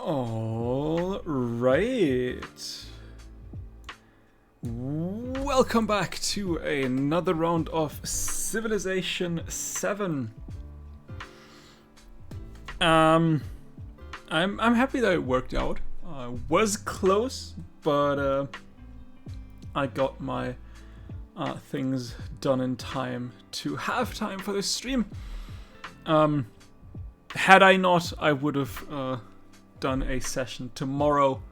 All right. Welcome back to another round of Civilization 7. I'm happy that it worked out. Was close, but I got my things done in time to have time for this stream. Had I not, I would have done a session tomorrow,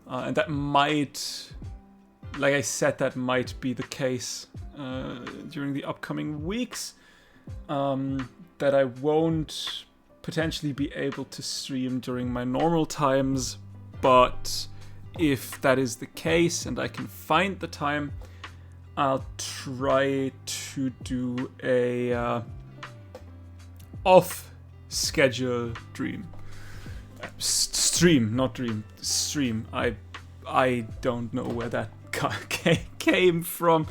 and that might, like I said, that might be the case during the upcoming weeks, that I won't potentially be able to stream during my normal times, but if that is the case and I can find the time, I'll try to do a off-schedule stream, not dream, stream. I don't know where that came from.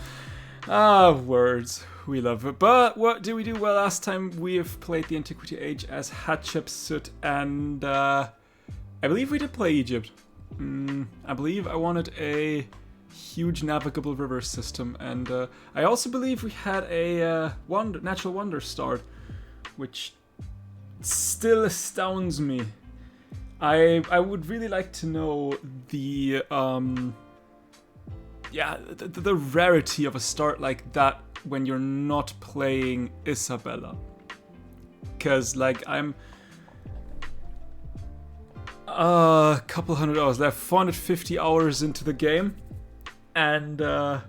Words. We love it. But what did we do? Well, last time we have played the Antiquity Age as Hatshepsut, and I believe we did play Egypt. I believe I wanted a huge navigable river system, and I also believe we had a natural wonder start, which still astounds me. I would really like to know the the rarity of a start like that when you're not playing Isabella. Because, like, I'm a couple hundred hours left, 450 hours into the game, and I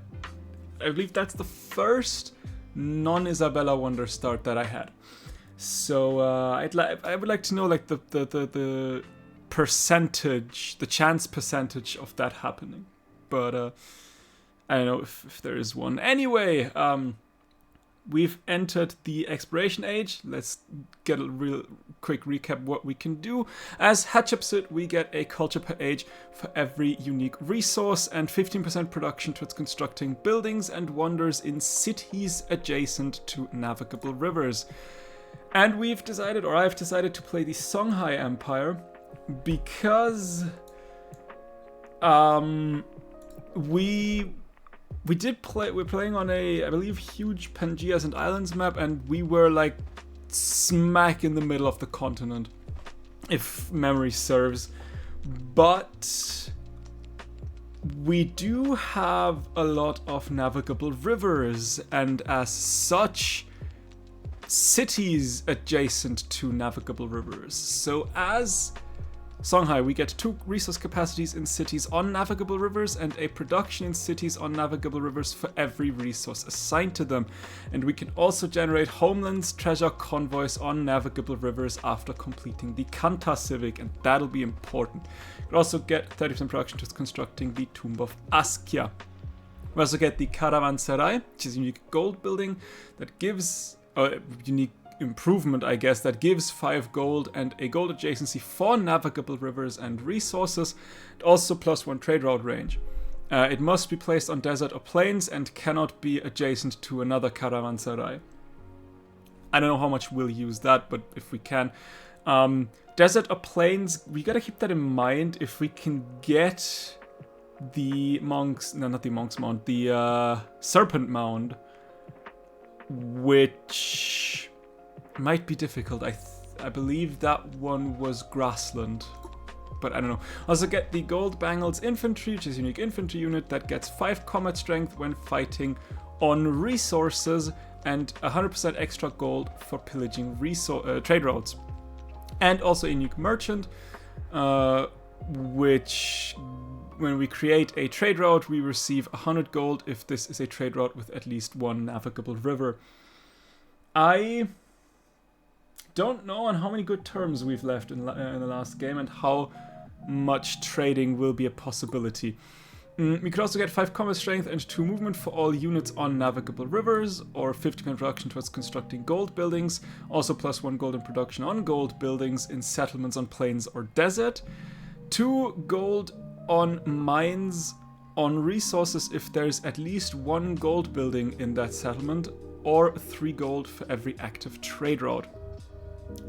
believe that's the first non-Isabella Wonder start that I had. So I would like to know, like, the percentage, the chance percentage of that happening. But I don't know if there is one. Anyway, we've entered the exploration age. Let's get a real quick recap what we can do. As Hatshepsut, we get a culture per age for every unique resource and 15% production towards constructing buildings and wonders in cities adjacent to navigable rivers. And we've decided, or I've decided, to play the Songhai Empire because we're playing on a, I believe, huge Pangeas and Islands map, and we were like smack in the middle of the continent, if memory serves. But we do have a lot of navigable rivers, and as such, cities adjacent to navigable rivers. So as Songhai, we get 2 resource capacities in cities on navigable rivers and a production in cities on navigable rivers for every resource assigned to them. And we can also generate homelands, treasure convoys on navigable rivers after completing the Kanta Civic, and that'll be important. We also get 30% production towards constructing the Tomb of Askia. We also get the Caravanserai, which is a unique gold building that gives unique improvement, I guess, that gives 5 gold and a gold adjacency for navigable rivers and resources, and also +1 trade route range. It must be placed on desert or plains and cannot be adjacent to another caravanserai. I don't know how much we'll use that, but if we can. Desert or plains, we gotta keep that in mind. If we can get the Serpent Mound, which might be difficult. I believe that one was grassland, but I don't know. Also get the Gold Bangles Infantry, which is a unique infantry unit that gets 5 combat strength when fighting on resources and 100% extra gold for pillaging trade routes. And also a unique merchant, which when we create a trade route, we receive 100 gold if this is a trade route with at least 1 navigable river. I don't know on how many good terms we've left in the last game and how much trading will be a possibility. We could also get 5 combat strength and 2 movement for all units on navigable rivers, or 50% production towards constructing gold buildings, also +1 gold in production on gold buildings in settlements on plains or desert, 2 gold on mines on resources if there's at least 1 gold building in that settlement, or 3 gold for every active trade route.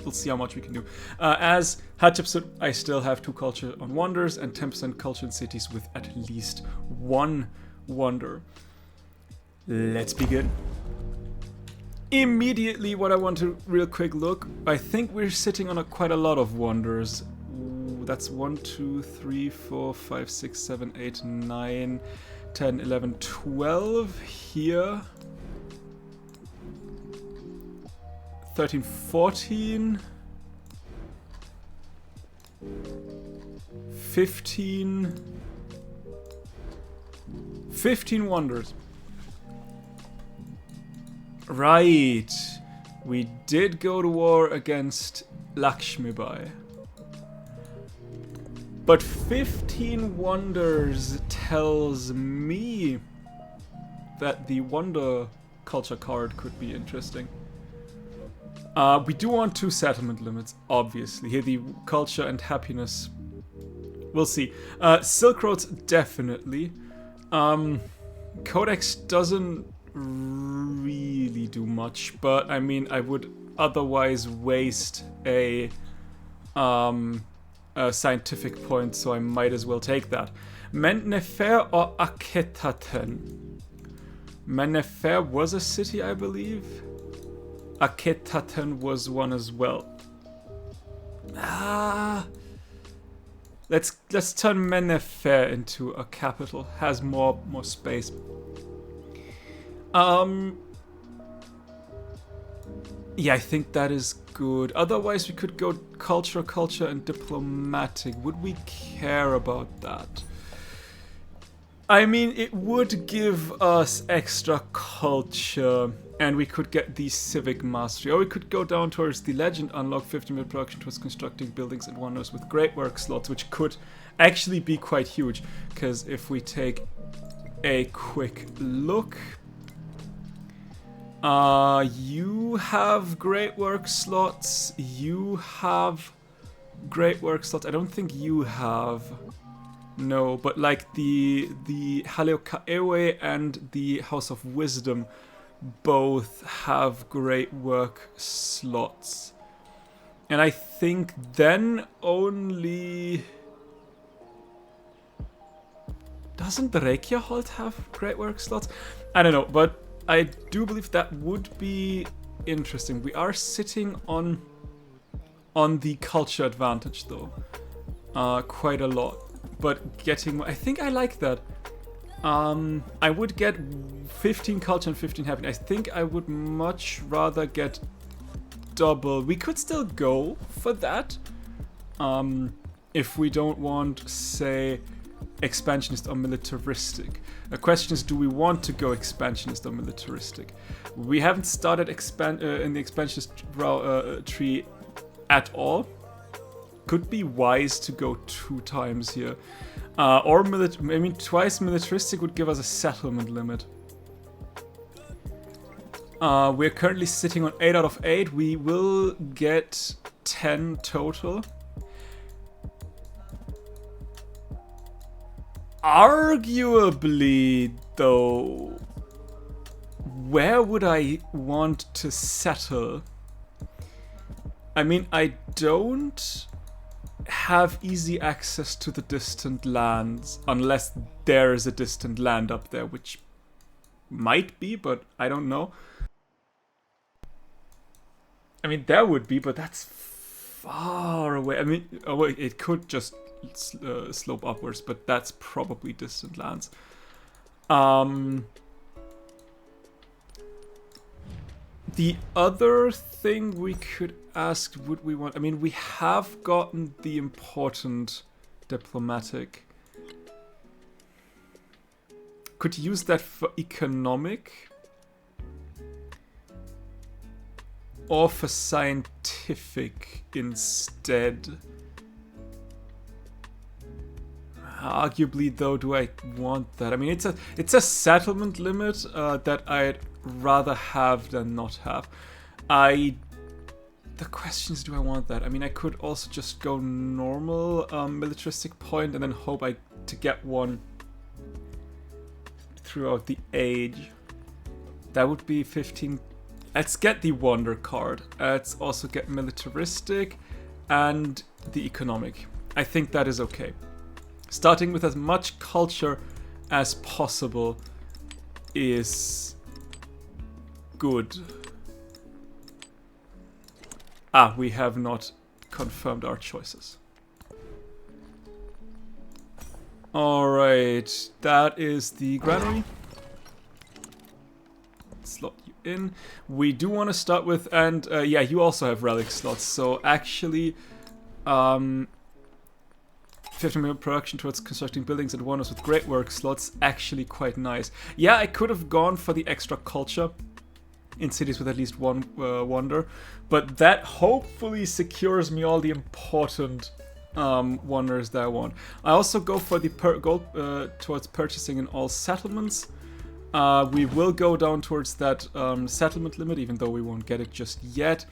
We'll see how much we can do. As Hatshepsut, I still have 2 culture on wonders and 10% culture in cities with at least 1 wonder. Let's begin. Immediately, what I want to real quick look, I think we're sitting on quite a lot of wonders. Ooh, that's 1, 2, 3, 4, 5, 6, 7, 8, 9, 10, 11, 12 here. 13, 14, 15, 15 wonders. Right, we did go to war against Lakshmi Bai. But 15 wonders tells me that the wonder culture card could be interesting. We do want 2 settlement limits, obviously. Here, the culture and happiness. We'll see. Silk Roads, definitely. Codex doesn't really do much, but I mean, I would otherwise waste a scientific point, so I might as well take that. Mennefer or Aketaten? Mennefer was a city, I believe. Aketaten was one as well. Let's turn Mennefer into a capital. Has more space. Yeah, I think that is good. Otherwise, we could go culture, and diplomatic. Would we care about that? I mean, it would give us extra culture, and we could get the civic mastery. Or we could go down towards the legend, unlock 50-minute production towards constructing buildings and wonders with great work slots, which could actually be quite huge. Because if we take a quick look, you have great work slots. You have great work slots. I don't think you have. No, but like the Haleokaewe and the House of Wisdom both have great work slots. And I think then only... Doesn't the Reykjavik have great work slots? I don't know, but I do believe that would be interesting. We are sitting on the culture advantage though. Quite a lot. But getting... I think I like that. I would get 15 culture and 15 happiness. I think I would much rather get double. We could still go for that. If we don't want, say, expansionist or militaristic. The question is, do we want to go expansionist or militaristic? We haven't started in the expansionist tree at all. Could be wise to go 2 times here. Or twice militaristic would give us a settlement limit. We're currently sitting on 8 out of 8. We will get 10 total. Arguably, though, where would I want to settle? I mean, I don't have easy access to the distant lands unless there is a distant land up there, which might be, but I don't know. I mean, there would be, but that's far away. I mean, it could just slope upwards, but that's probably distant lands. The other thing we could ask, would we want... I mean, we have gotten the important diplomatic. Could use that for economic. Or for scientific instead. Arguably, though, do I want that? I mean, it's a settlement limit that I'd rather have than not have. The question is, do I want that? I mean, I could also just go normal militaristic point and then hope to get one throughout the age. That would be 15 Let's get the wonder card. Let's also get militaristic and the economic. I think that is okay. Starting with as much culture as possible is good. Ah, we have not confirmed our choices. Alright, that is the granary. Slot you in. We do want to start with, and yeah, you also have relic slots, so actually 50-minute production towards constructing buildings and wonders with great work slots, actually quite nice. Yeah, I could have gone for the extra culture in cities with at least one wonder, but that hopefully secures me all the important wonders that I want. I also go for the gold towards purchasing in all settlements. We will go down towards that settlement limit, even though we won't get it just yet.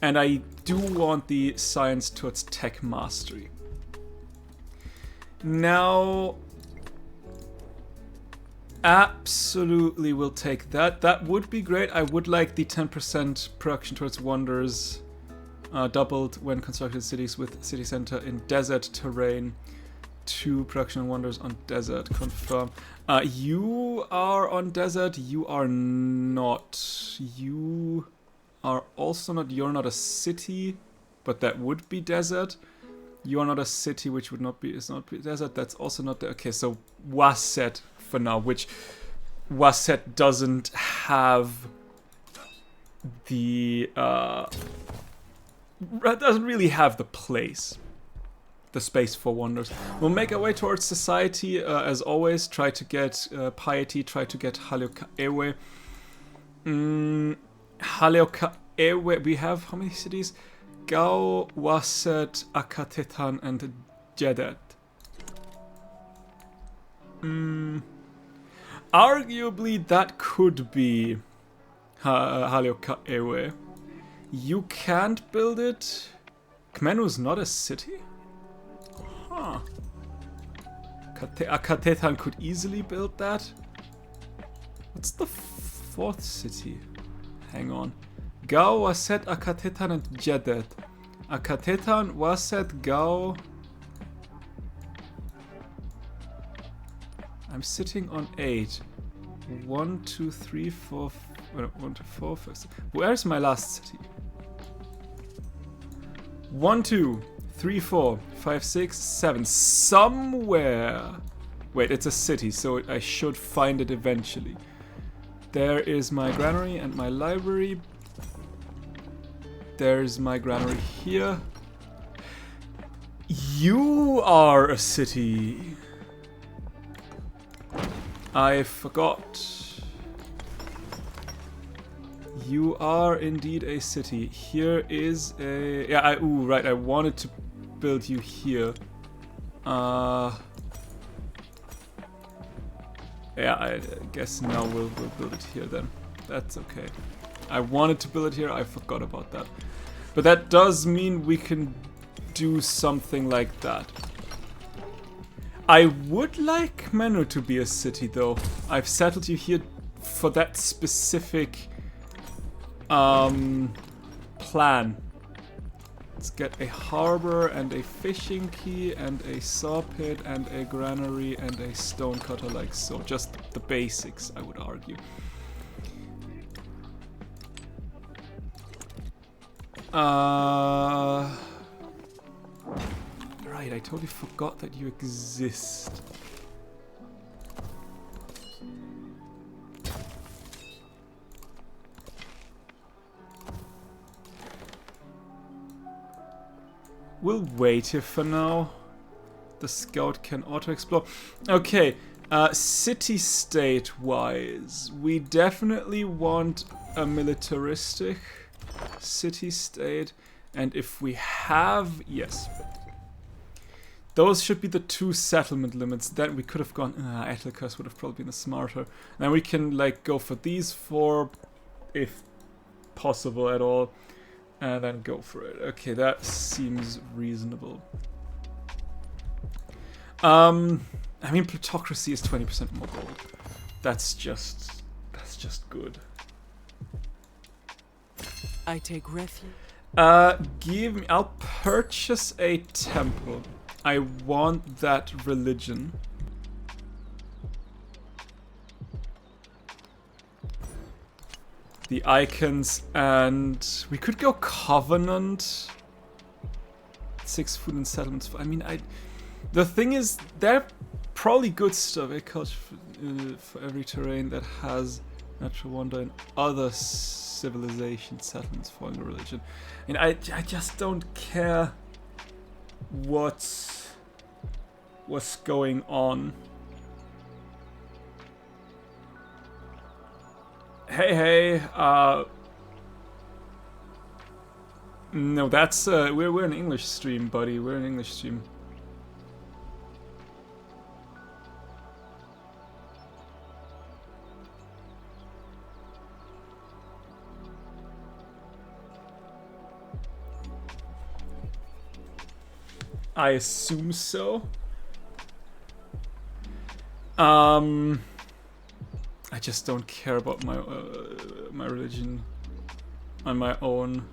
And I do want the science towards tech mastery. Now, absolutely will take that. That would be great. I would like the 10% production towards wonders doubled when constructed cities with city center in desert terrain. 2 production wonders on desert. Confirm. You are on desert. You are not. You are also not. You're not a city, but that would be desert. You are not a city, which would not be, is not be desert. That's also not there. Okay, so Waset for now, which Waset doesn't have the doesn't really have the place, the space for wonders. We'll make our way towards society as always. Try to get piety. Try to get Halioka Ewe. Halioka Ewe. We have how many cities? Gao, Waset, Akatetan, and Jedet. Arguably, that could be Halioka Ewe. You can't build it. Kmenu's not a city? Huh. Akatetan could easily build that. What's the 4th city? Hang on. Gao, Waset, Akatetan, and Jedet. Akatetan, Waset, Gao. I'm sitting on 8. 1, 2, 3, 4. 1, 2, 4, 5, 6. Where's my last city? 1, 2, 3, 4, 5, 6, 7. Somewhere. Wait, it's a city, so I should find it eventually. There is my granary and my library. There's my granary here. You are a city. I forgot. You are indeed a city. Here is a... Yeah, ooh, right, I wanted to build you here. Yeah, I guess now we'll build it here then. That's okay. I wanted to build it here, I forgot about that. But that does mean we can do something like that. I would like Menu to be a city though. I've settled you here for that specific plan. Let's get a harbor and a fishing quay and a saw pit and a granary and a stone cutter like so. Just the basics, I would argue. Right, I totally forgot that you exist. We'll wait here for now. The scout can auto-explore. Okay, city-state wise, we definitely want a militaristic city-state, and if we have, yes, those should be the 2 settlement limits. Then we could have gone, Etelkas would have probably been the smarter. Then we can like go for these 4, if possible at all, and then go for it. Okay, that seems reasonable. I mean, plutocracy is 20% more gold. That's just good. I take refuge. I'll purchase a temple. I want that religion. The icons, and we could go Covenant. 6 food and settlements. I mean, the thing is, they're probably good stuff. A culture for every terrain that has natural wonder and other civilization settlements following a religion. And I just don't care what's going on. Hey, no, that's we're an English stream, buddy. We're an English stream. I assume so. I just don't care about my my religion on my own.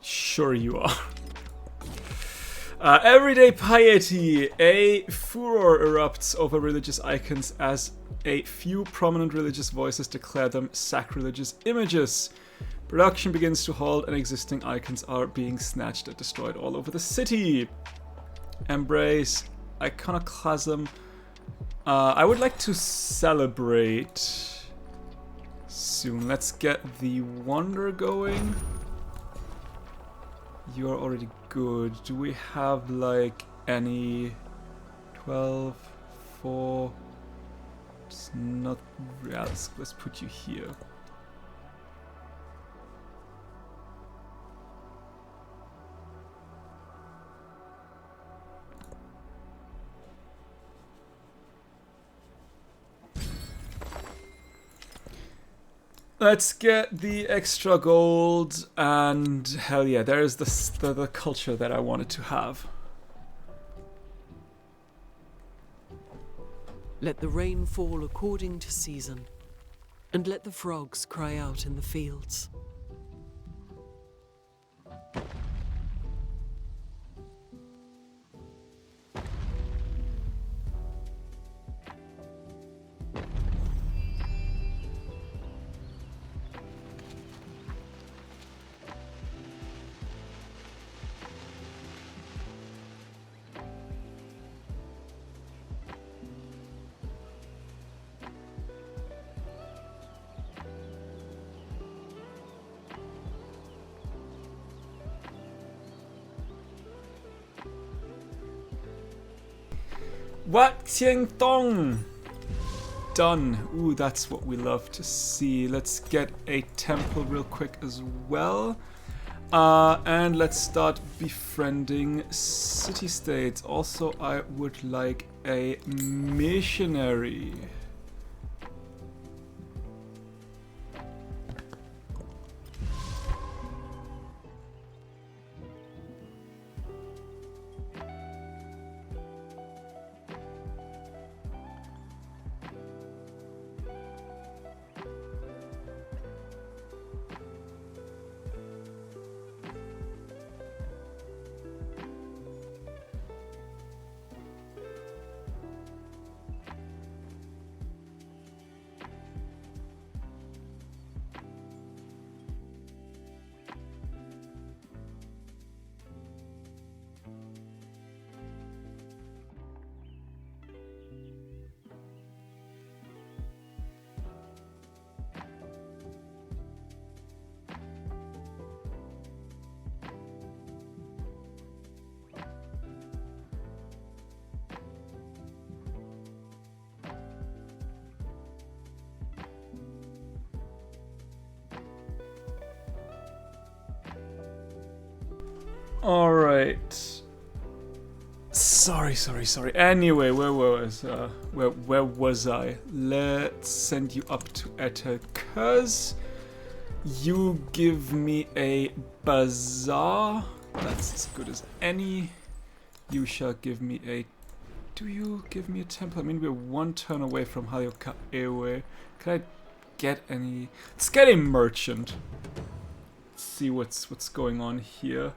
Sure you are. Everyday piety. A furor erupts over religious icons as a few prominent religious voices declare them sacrilegious images. Production begins to halt and existing icons are being snatched and destroyed all over the city. Embrace iconoclasm. I would like to celebrate soon. Let's get the wonder going. You are already good. Do we have like any 12, 4? It's not. Yeah, let's put you here. Let's get the extra gold, and hell yeah, there is the culture that I wanted to have. Let the rain fall according to season, and let the frogs cry out in the fields. Wat Tieng Tong! Done. Ooh, that's what we love to see. Let's get a temple real quick as well. And let's start befriending city-states. Also, I would like a missionary. Alright. Sorry. Anyway, where was I? Let's send you up to Etekuz. You give me a bazaar. That's as good as any. You shall give me a do you give me a temple? I mean, we're one turn away from Halioka Ewe. Can I get any... Let's get a merchant. Let's see what's going on here.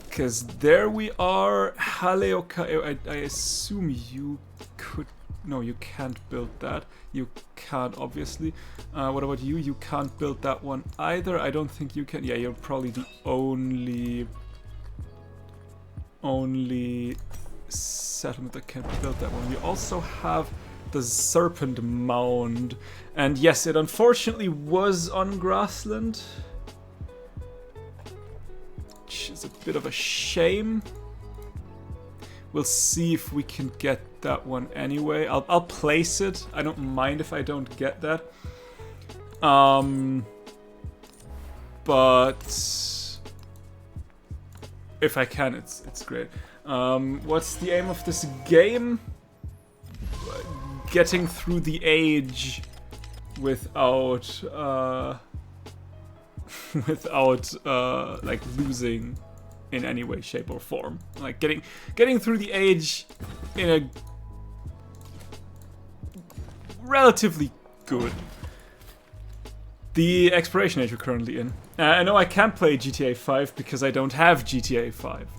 Because there we are, Haleoka. I assume you could... No, you can't build that. You can't, obviously. What about you? You can't build that one either. I don't think you can. Yeah, you're probably the only settlement that can build that one. You also have the Serpent Mound. And yes, it unfortunately was on grassland. Is a bit of a shame. We'll see if we can get that one anyway. I'll place it. I don't mind if I don't get that. But if I can, it's great. What's the aim of this game? Getting through the age without like losing in any way, shape, or form. Like getting through the age in a relatively good. The exploration age we're currently in. I know I can't play GTA 5 because I don't have GTA 5.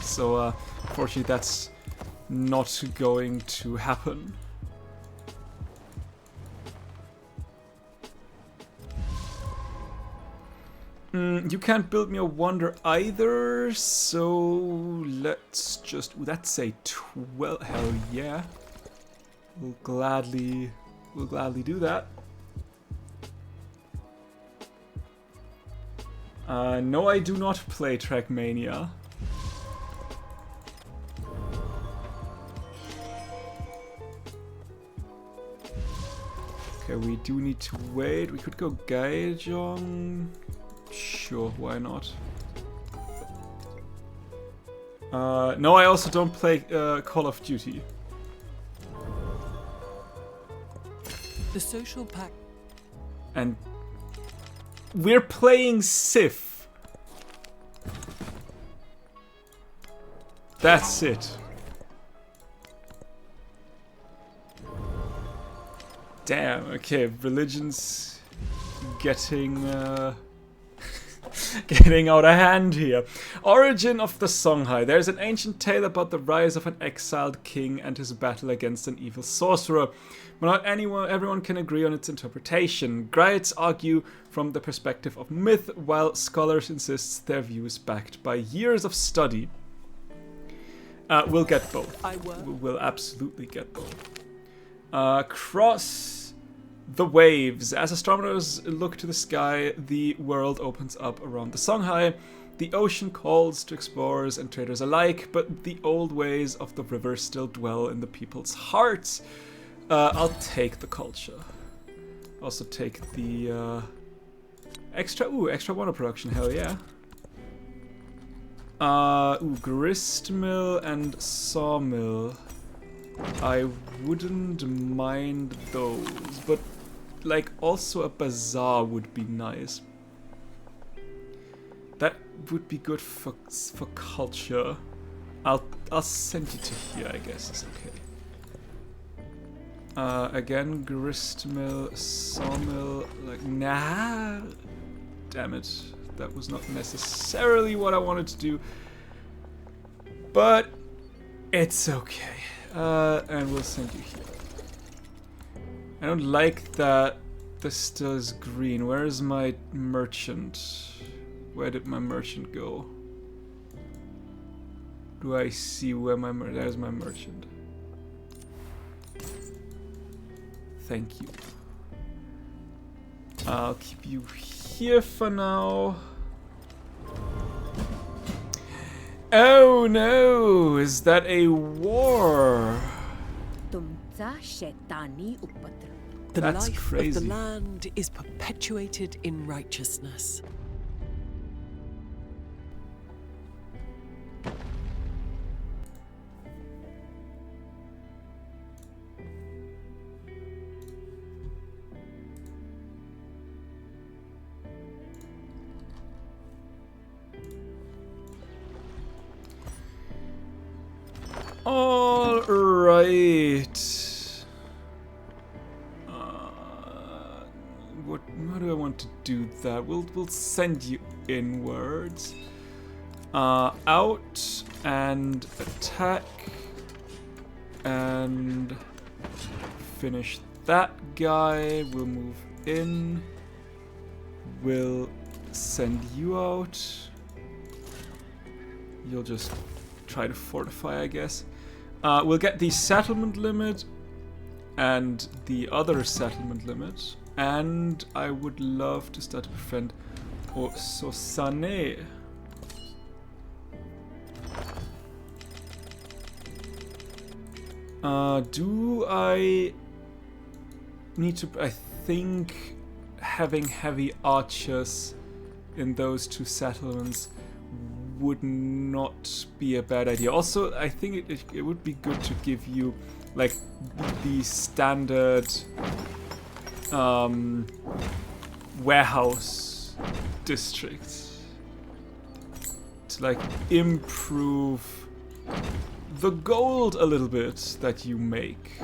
So unfortunately that's not going to happen. You can't build me a wonder either, so let's just... Ooh, that's a 12... Hell yeah. We'll gladly do that. No, I do not play Trackmania. Okay, we do need to wait. We could go Gaijong. Sure, why not? No, I also don't play Call of Duty. The social pack. And we're playing Sif. That's it. Damn, okay, religion's getting getting out of hand here. Origin of the Songhai. There's an ancient tale about the rise of an exiled king and his battle against an evil sorcerer. But not everyone can agree on its interpretation. Griots argue from the perspective of myth, while scholars insist their views backed by years of study. We'll get both. We'll absolutely get both. Cross the waves. As astronomers look to the sky, the world opens up around the Songhai. The ocean calls to explorers and traders alike, but the old ways of the river still dwell in the people's hearts. I'll take the culture. Also take the extra water production, hell yeah. Gristmill and sawmill. I wouldn't mind those, but like also a bazaar would be nice. That would be good for culture. I'll send you to here, I guess it's okay. Again, gristmill, sawmill, like nah. Damn it, that was not necessarily what I wanted to do, but it's okay. And we'll send you here. I don't like that this still is green. Where is my merchant? Where did my merchant go? Do I see where my merchant... There's my merchant. Thank you. I'll keep you here for now. Oh no! Is that a war? The That's life crazy. of the land is perpetuated in righteousness. All right. How do I want to do that? We'll send you inwards. Out and attack and finish that guy. We'll move in. We'll send you out. You'll just try to fortify, I guess. We'll get the settlement limit and the other settlement limit. And I would love to start to befriend Sosane. Do I need to... I think having heavy archers in those two settlements would not be a bad idea. Also, I think it would be good to give you like the standard warehouse districts to like improve the gold a little bit that you make.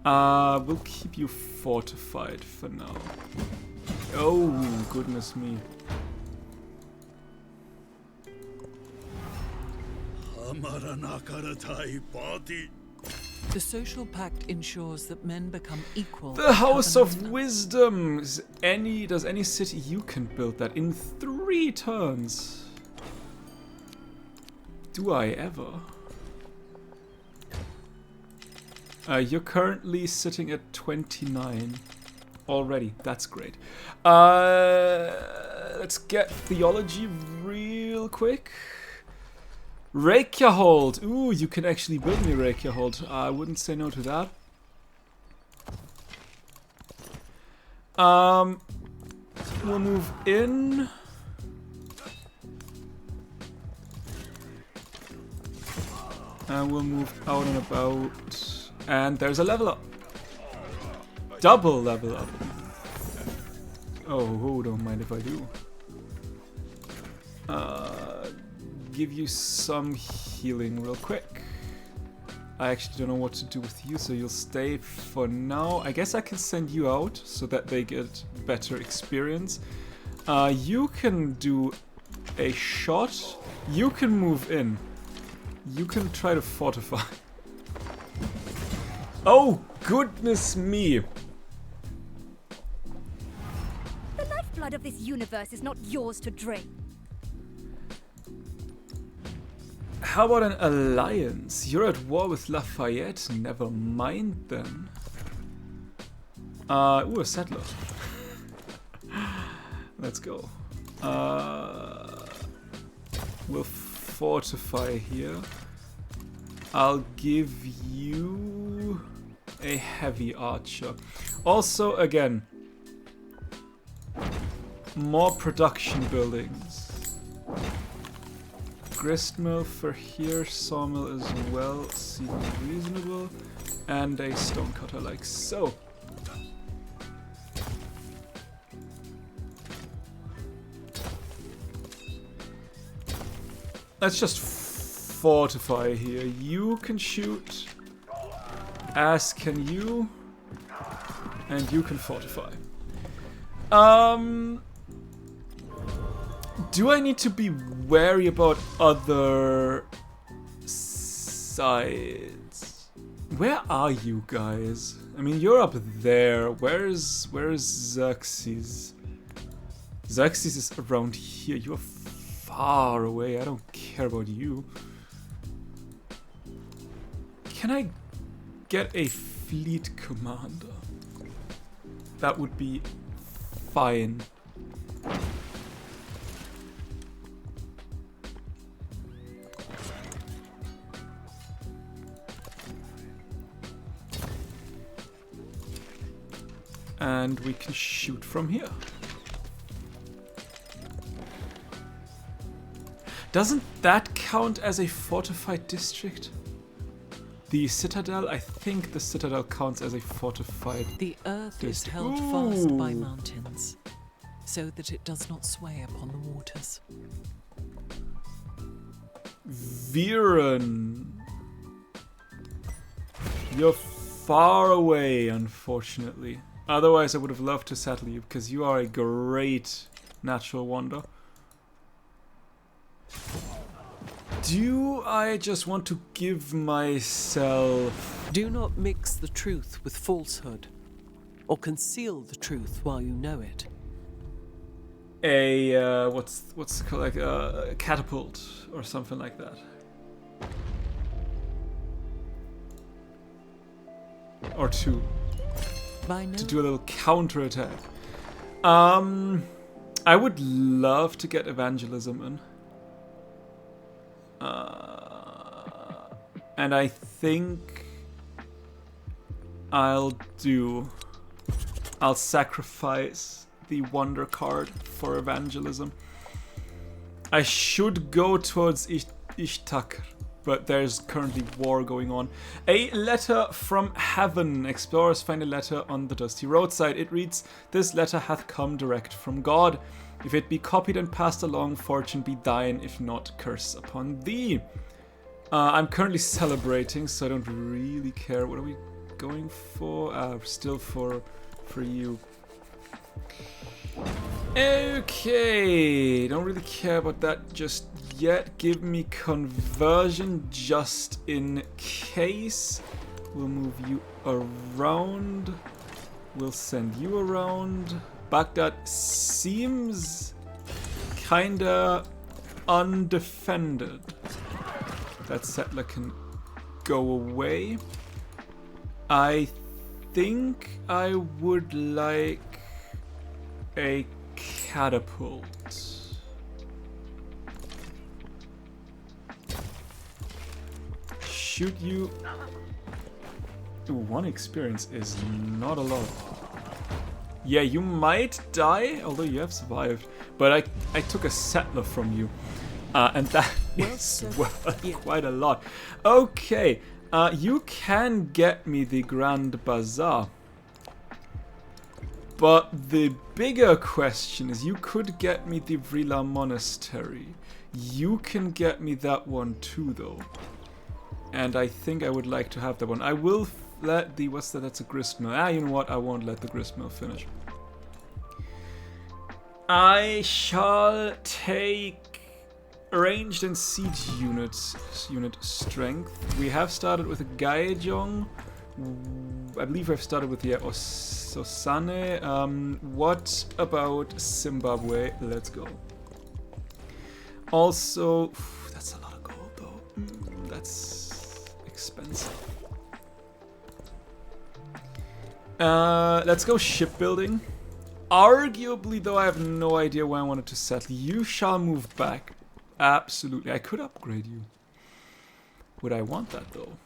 We'll keep you fortified for now. Oh, goodness me. The social pact ensures that men become equal. The House of Wisdom! Does any city you can build that in 3 turns? Do I ever? You're currently sitting at 29 already. That's great. Let's get theology real quick. Reykjahold. Ooh, you can actually build me Reykjahold. I wouldn't say no to that. We'll move in. And we'll move out and about. And there's a level up. Double level up. Oh, don't mind if I do. Give you some healing real quick. I actually don't know what to do with you, so you'll stay for now. I guess I can send you out so that they get better experience. You can do a shot. You can move in. You can try to fortify. Oh, goodness me. The lifeblood of this universe is not yours to drink. How about an alliance? You're at war with Lafayette. Never mind then. Ooh, a settler. Let's go. We'll fortify here. I'll give you a heavy archer. Also, again, more production buildings. Gristmill for here, sawmill as well, seems reasonable, and a stonecutter like so. Let's just fortify here. You can shoot, as can you, and you can fortify. Do I need to be wary about other sides? Where are you guys? I mean, you're up there. Where is Xerxes? Xerxes is around here. You're far away. I don't care about you. Can I get a fleet commander? That would be fine. And we can shoot from here. Doesn't that count as a fortified district? The citadel? I think the citadel counts as a fortified The earth is district. held fast by mountains. so that it does not sway upon the waters. Viren. You're far away, unfortunately. Otherwise, I would have loved to settle you, because you are a great natural wonder. Do I just want to give myself... Do not mix the truth with falsehood, or conceal the truth while you know it. a what's it called, like a catapult or something like that. Or two. To do a little counterattack. I would love to get evangelism in. And I think I'll sacrifice the wonder card for evangelism. I should go towards Ishtakr, but there's currently war going on. A letter from heaven. Explorers find a letter on the dusty roadside. It reads, "This letter hath come direct from God. If it be copied and passed along, fortune be thine. If not, curse upon thee." I'm currently celebrating, so I don't really care. What are we going for? Still for you. Okay, don't really care about that just yet. Give me conversion just in case. We'll move you around. We'll send you around. Baghdad seems kinda undefended. That settler can go away. I think I would like a catapult. Shoot you. Ooh, 1 experience is not a lot. Yeah, you might die, although you have survived. But I took a settler from you. And that is worth quite a lot. Okay, you can get me the Grand Bazaar. But the bigger question is, you could get me the Vrila Monastery. You can get me that one too, though. And I think I would like to have that one. I will let the... what's that? That's a gristmill. You know what? I won't let the gristmill finish. I shall take ranged and siege unit strength. We have started with a Gaejong. I believe I've started with the Osane. What about Zimbabwe? Let's go. Also, that's a lot of gold though. That's expensive. Let's go shipbuilding. Arguably, though, I have no idea where I wanted to settle. You shall move back. Absolutely. I could upgrade you. Would I want that, though?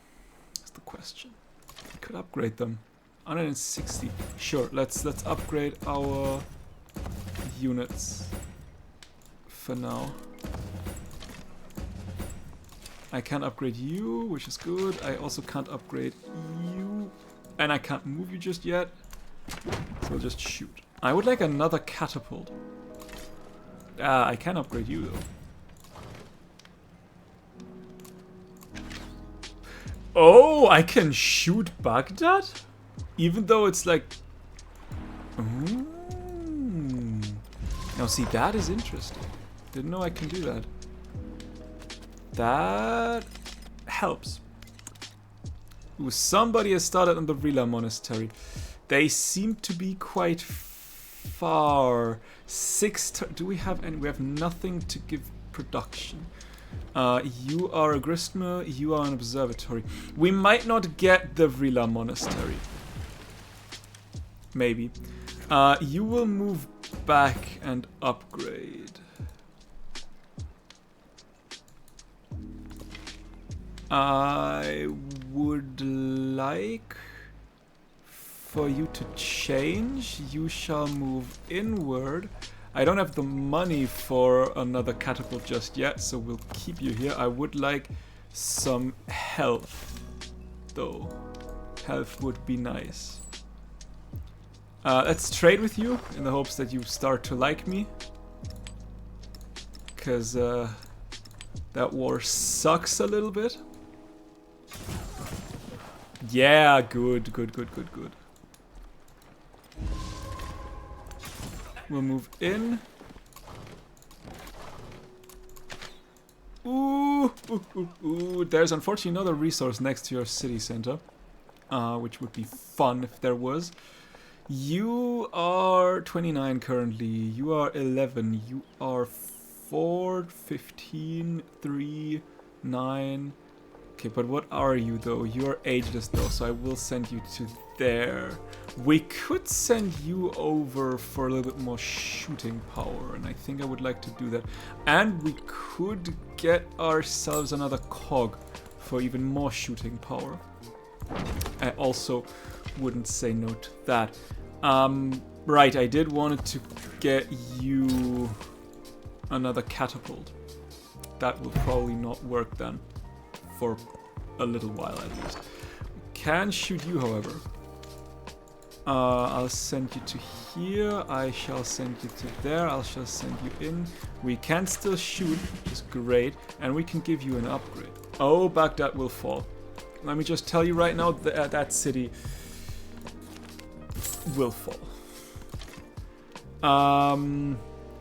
That's the question. I could upgrade them. 160. Sure, let's upgrade our units for now. I can't upgrade you, which is good. I also can't upgrade you. And I can't move you just yet. So I'll just shoot. I would like another catapult. I can upgrade you, though. Oh, I can shoot Baghdad? Even though it's like... Ooh. Now see, that is interesting. Didn't know I can do that. That helps. Ooh, somebody has started on the Vrila Monastery. They seem to be quite far. Do we have any? We have nothing to give production. You are a gristmill, you are an observatory. We might not get the Vrila Monastery. Maybe. You will move back and upgrade. I would like for you to change. You shall move inward. I don't have the money for another catapult just yet, so we'll keep you here. I would like some health, though. Health would be nice. Let's trade with you in the hopes that you start to like me. Because that war sucks a little bit. Yeah, good. We'll move in. Ooh, there's unfortunately another resource next to your city center. Which would be fun if there was. You are 29 currently. You are 11. You are 4, 15, 3, 9. Okay, but what are you though? You are ageless though, so I will send you to there. We could send you over for a little bit more shooting power, and I think I would like to do that. And we could get ourselves another cog for even more shooting power. I also wouldn't say no to that. Right, I did wanted to get you another catapult. That will probably not work then. For a little while at least. We can shoot you, however. I'll send you to here. I shall send you to there. I shall send you in. We can still shoot, which is great. And we can give you an upgrade. Oh, Baghdad will fall. Let me just tell you right now that that city will fall.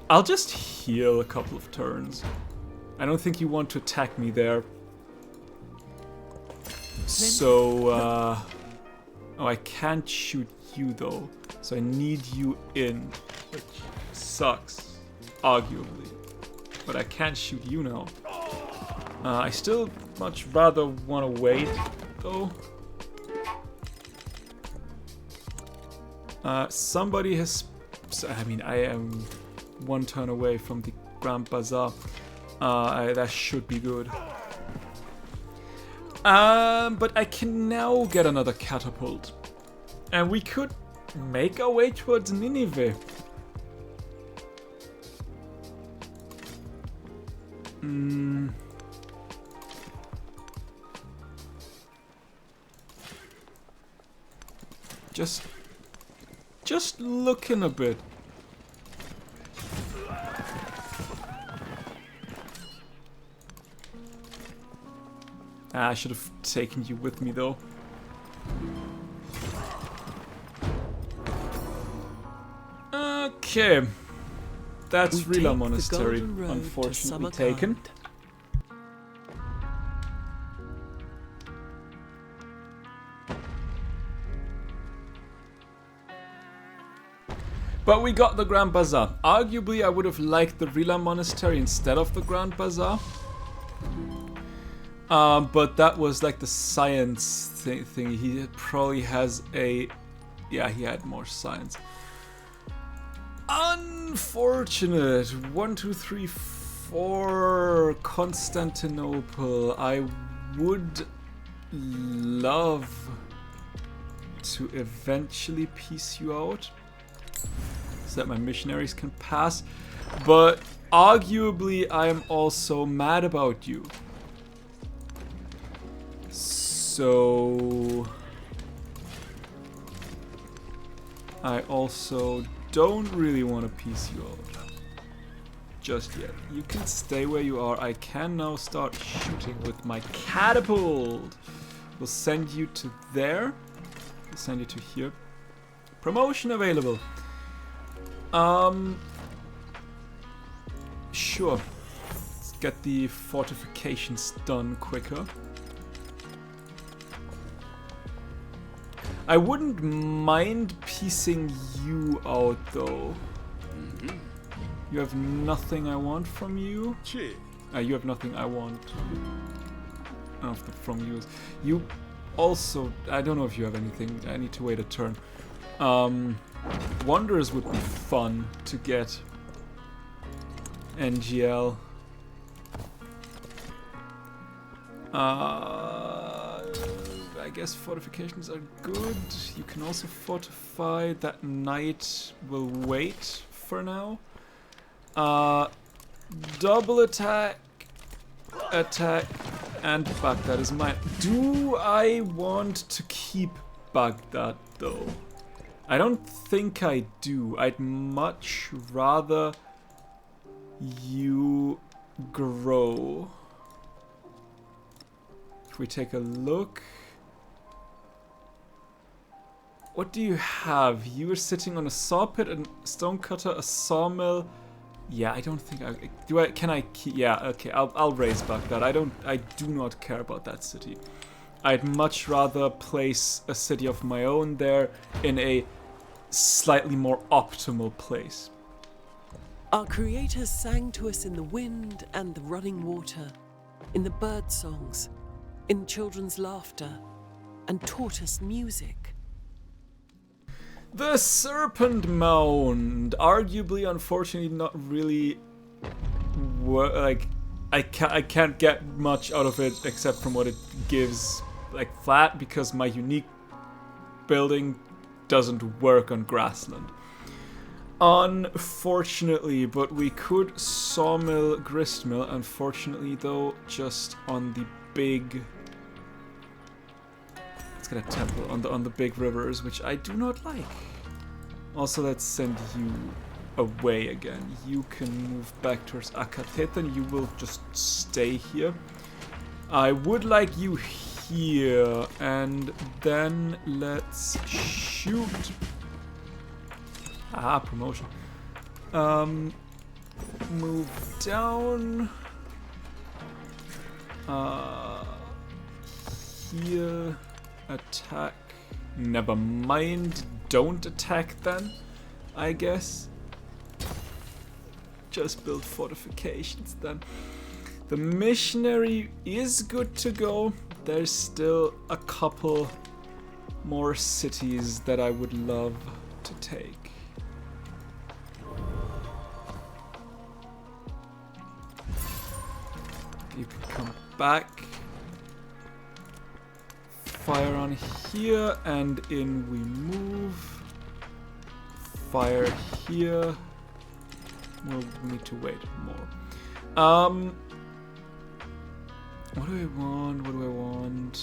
I'll just heal a couple of turns. I don't think you want to attack me there. So, oh, I can't shoot you though. So I need you in, which sucks, arguably. But I can't shoot you now. I still much rather want to wait, though. Somebody has... I mean, I am one turn away from the Grand Bazaar. That should be good. But I can now get another catapult. And we could make our way towards Nineveh. Just looking a bit. I should have taken you with me though. Okay. That's Rila Monastery, unfortunately taken. But we got the Grand Bazaar. Arguably, I would have liked the Rila Monastery instead of the Grand Bazaar. But that was like the science thing. He probably has a... Yeah, he had more science. Unfortunate. 1, 2, 3, 4. Constantinople. I would love to eventually peace you out, so that my missionaries can pass. But arguably, I am also mad about you. So I also don't really want to piece you out just yet. You can stay where you are. I can now start shooting with my catapult. We'll send you to there. We'll send you to here. Promotion available. Sure. Let's get the fortifications done quicker. I wouldn't mind piecing you out though. You have nothing I want from you. You have nothing I want from you. You also, I don't know if you have anything. I need to wait a turn. Wanderers would be fun to get. NGL. I guess fortifications are good. You can also fortify. That knight will wait for now. Double attack, and Baghdad is mine. Do I want to keep Baghdad though? I don't think I do. I'd much rather you grow. If we take a look. What do you have? You are sitting on a saw pit, a stone cutter, a sawmill. Yeah, I don't think I do. Can I keep? Yeah, okay. I'll raise back that. I do not care about that city. I'd much rather place a city of my own there in a slightly more optimal place. Our creators sang to us in the wind and the running water, in the bird songs, in children's laughter, and taught us music. The Serpent Mound, arguably, unfortunately, not really. Like, I can't get much out of it except from what it gives, like flat, because my unique building doesn't work on grassland. Unfortunately, but we could sawmill, gristmill. Unfortunately, though, just on the big. Let's get a temple on the big rivers, which I do not like. Also, let's send you away again. You can move back towards Akateta, and you will just stay here. I would like you here, and then let's shoot. Ah, promotion. Move down. Here. Attack. Never mind. Don't attack then, I guess. Just build fortifications then. The missionary is good to go. There's still a couple more cities that I would love to take. You can come back. Fire on here, and in we move. Fire here. Well, we need to wait more. What do I want? What do I want?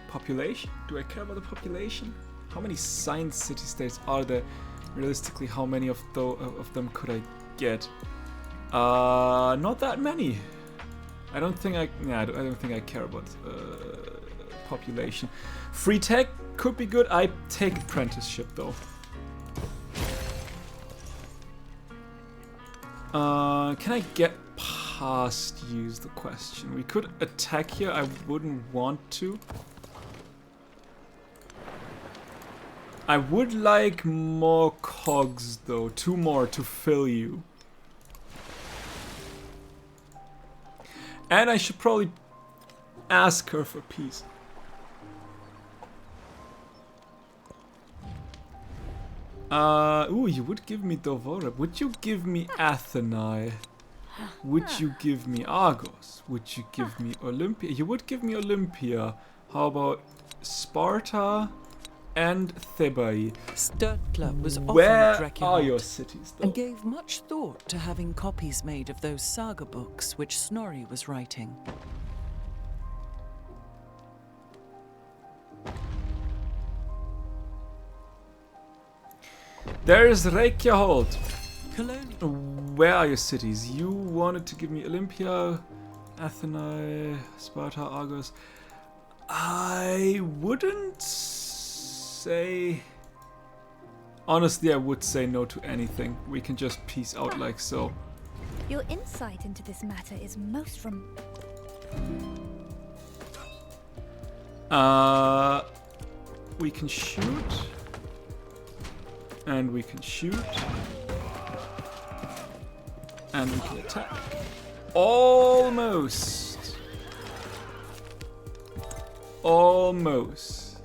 Population? Do I care about the population? How many signed city-states are there? Realistically, how many of them could I get? Not that many. I don't think I don't think I care about population. Free tech could be good. I take apprenticeship though. Can I get past you is the question. We could attack here. I wouldn't want to. I would like more cogs though. 2 more to fill you. And I should probably ask her for peace. Ooh, you would give me Dovora. Would you give me Athenai? Would you give me Argos? Would you give me Olympia? You would give me Olympia. How about Sparta and Thebai? Sturtla was often Where at Drekihot are your cities, though? and gave much thought to having copies made of those saga books which Snorri was writing. There's Reykjaholt. Cologne. Where are your cities? You wanted to give me Olympia, Athenai, Sparta, Argos. I wouldn't say... Honestly, I would say no to anything. We can just peace out like so. Your insight into this matter is most We can shoot. And we can shoot. And we can attack. Almost. Almost.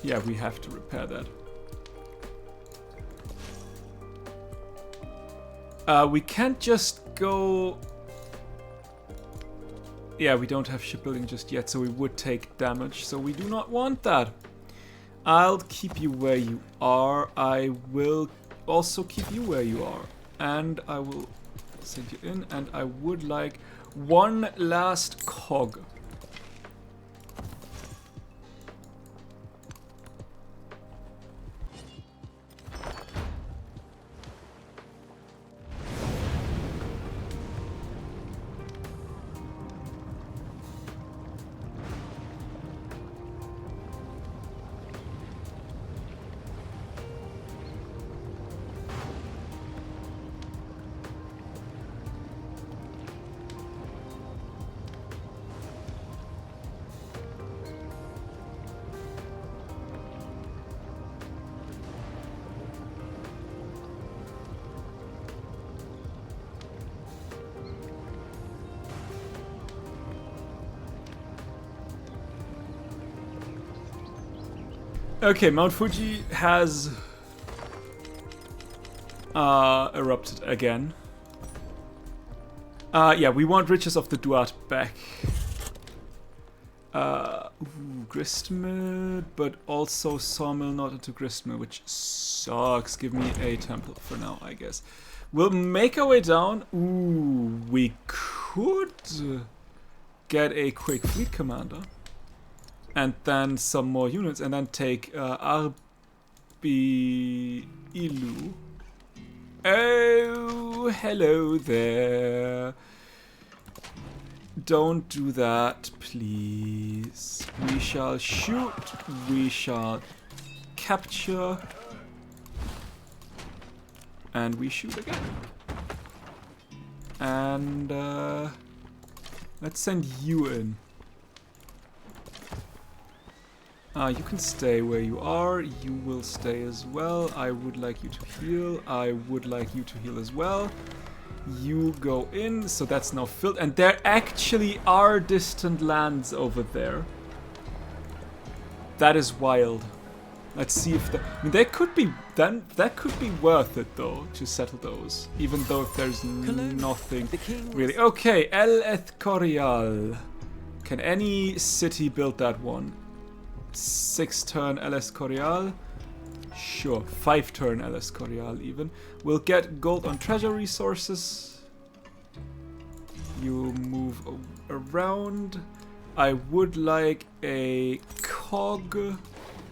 Yeah, we have to repair that. We can't just go... Yeah, we don't have shipbuilding just yet, so we would take damage, so we do not want that. I'll keep you where you are. I will also keep you where you are. And I will send you in, and I would like one last cog. Okay, Mount Fuji has erupted again. Yeah, we want Riches of the Duat back. Gristmill, but also Sawmill not into Gristmill, which sucks. Give me a temple for now, I guess. We'll make our way down. Ooh, we could get a quick fleet commander. And then some more units, and then take Arbi Ilu. Oh, hello there. Don't do that, please. We shall shoot. We shall capture. And we shoot again. And let's send you in. You can stay where you are. You will stay as well. I would like you to heal. I would like you to heal as well. You go in, so that's now filled. And there actually are distant lands over there. That is wild. Let's see if I mean, they could be. Then that could be worth it though to settle those, even though if there's nothing really. Okay, El Escorial. Can any city build that one? 6-turn El Escorial. Sure, 5-turn El Escorial even. We'll get gold on treasure resources. You move around. I would like a cog.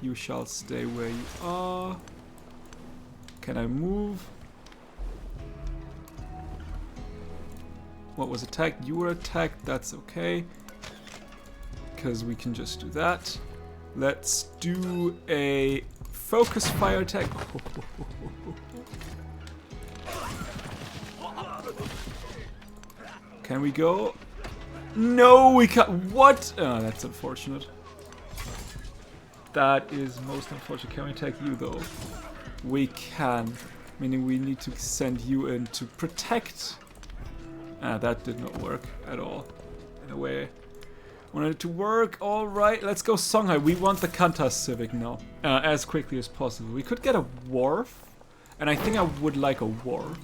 You shall stay where you are. Can I move? What was attacked? You were attacked. That's okay. Because we can just do that. Let's do a focus fire attack. Can we go? No, we can't. What? Oh, that's unfortunate. That is most unfortunate. Can we attack you though? We can. Meaning we need to send you in to protect. That did not work at all. In a way. Wanted it to work. Alright, let's go Songhai. We want the Kantas Civic now. As quickly as possible. We could get a wharf. And I think I would like a wharf.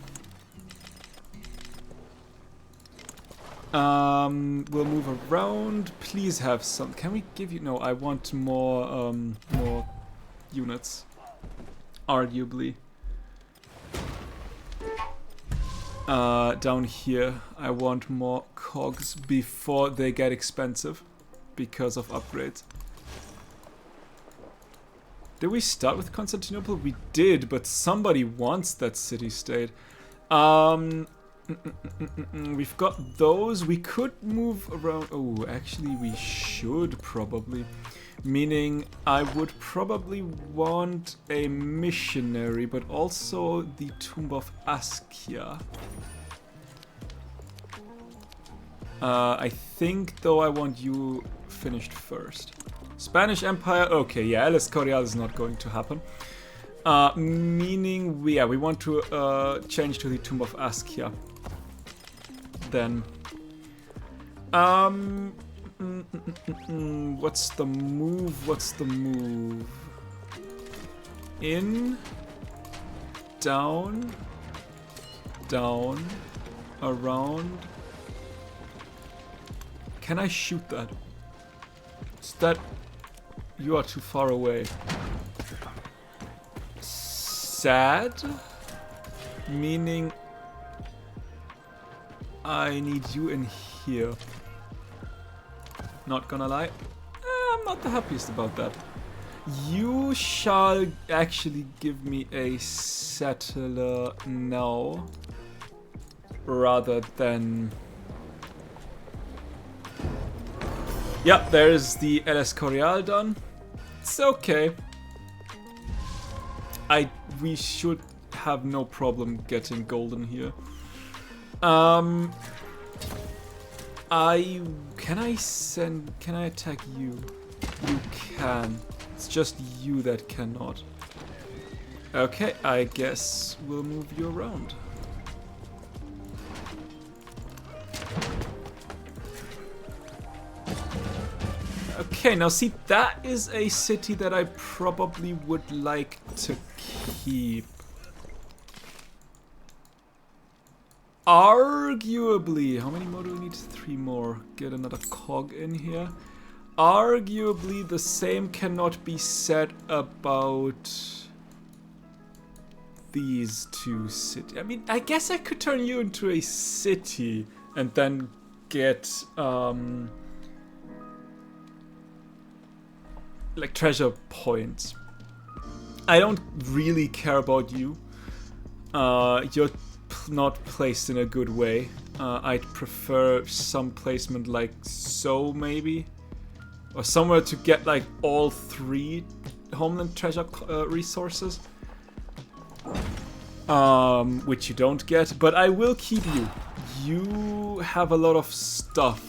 We'll move around. Please have some. Can we give you? No, I want more units. Arguably. Down here, I want more cogs before they get expensive because of upgrades. Did we start with Constantinople? We did, but somebody wants that city-state. We've got those. We could move around. Oh, actually, we should probably. Meaning, I would probably want a missionary, but also the Tomb of Askia. I think, though, I want you finished first. Spanish Empire. Okay, yeah, El Escorial is not going to happen. Meaning, we want to change to the Tomb of Askia. Then, what's the move? What's the move? In, down, down, around. Can I shoot that? Is that? You are too far away. Sad? Meaning I need you in here. Not gonna lie. I'm not the happiest about that. You shall actually give me a settler now. Rather than... Yep, there's the El Escorial done. It's okay. We should have no problem getting golden here. Can I attack you? You can. It's just you that cannot. Okay, I guess we'll move you around. Okay, now see, that is a city that I probably would like to keep. Arguably, how many more do we need? 3 more. Get another cog in here. Arguably, the same cannot be said about these 2 cities. I mean, I guess I could turn you into a city and then get like treasure points. I don't really care about you. You're not placed in a good way. I'd prefer some placement like so, maybe, or somewhere to get like all 3 homeland treasure resources, which you don't get. But I will keep you. You have a lot of stuff,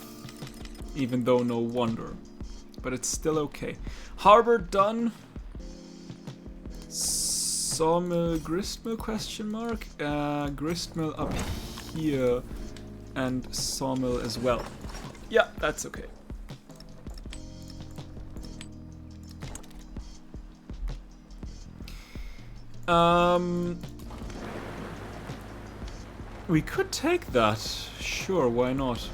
even though no wonder. But it's still okay. Harbor done. Sawmill, gristmill, question mark? Gristmill up here. And sawmill as well. Yeah, that's okay. We could take that. Sure, why not?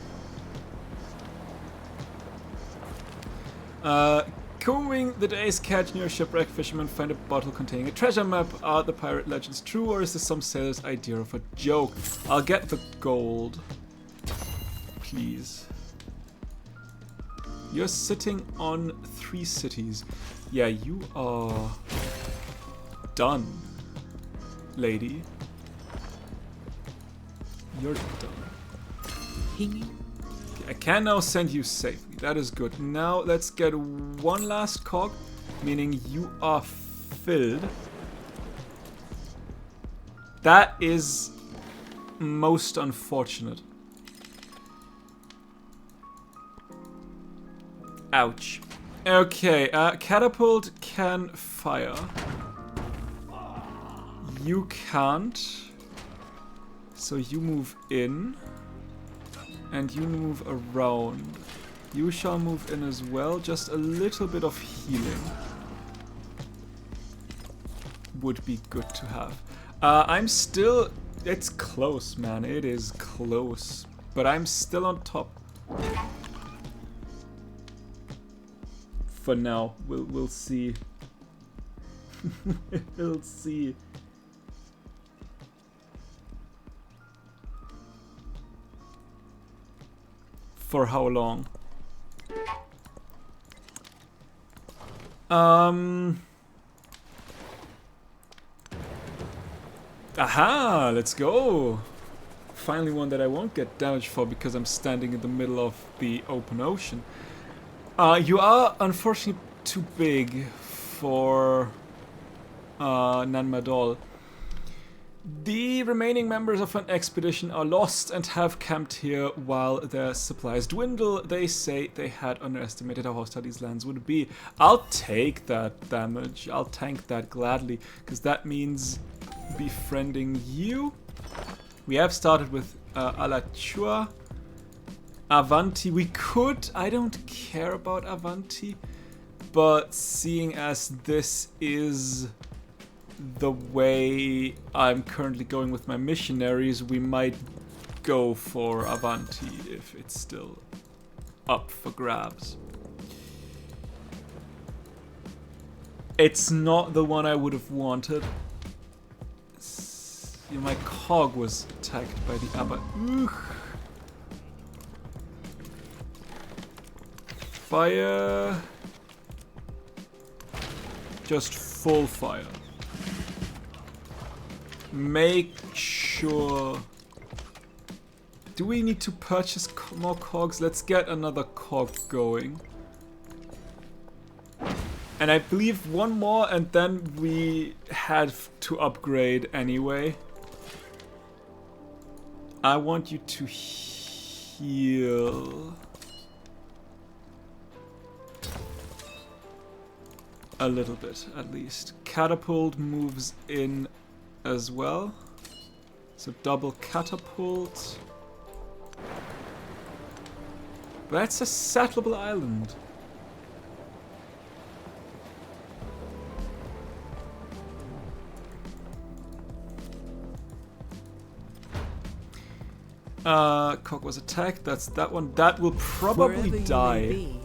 Combing the day's catch near a shipwreck, fishermen find a bottle containing a treasure map. Are the pirate legends true, or is this some sailor's idea of a joke? I'll get the gold. Please. You're sitting on 3 cities. Yeah, you are done, lady. You're done. I can now send you safely. That is good. Now let's get one last cog, meaning you are filled. That is most unfortunate. Ouch. Okay, catapult can fire. You can't. So you move in. And you move around. You shall move in as well. Just a little bit of healing would be good to have. I'm still... It's close, man. It is close. But I'm still on top. For now. We'll see. We'll see. For how long? Aha! Let's go! Finally one that I won't get damaged for because I'm standing in the middle of the open ocean. You are unfortunately too big for Nanmadol. The remaining members of an expedition are lost and have camped here while their supplies dwindle. They say they had underestimated how hostile these lands would be. I'll take that damage. I'll tank that gladly, because that means befriending you. We have started with Alachua. Avanti, we could. I don't care about Avanti, but seeing as this is the way I'm currently going with my missionaries, we might go for Avanti if it's still up for grabs. It's not the one I would have wanted. My cog was attacked by the Abba. Fire. Just full fire. Make sure... Do we need to purchase more cogs? Let's get another cog going. And I believe one more, and then we had to upgrade anyway. I want you to heal a little bit, at least. Catapult moves in as well. So double catapult. That's a settleable island. Cog was attacked. That's that one. That will probably Wherever you die. may be,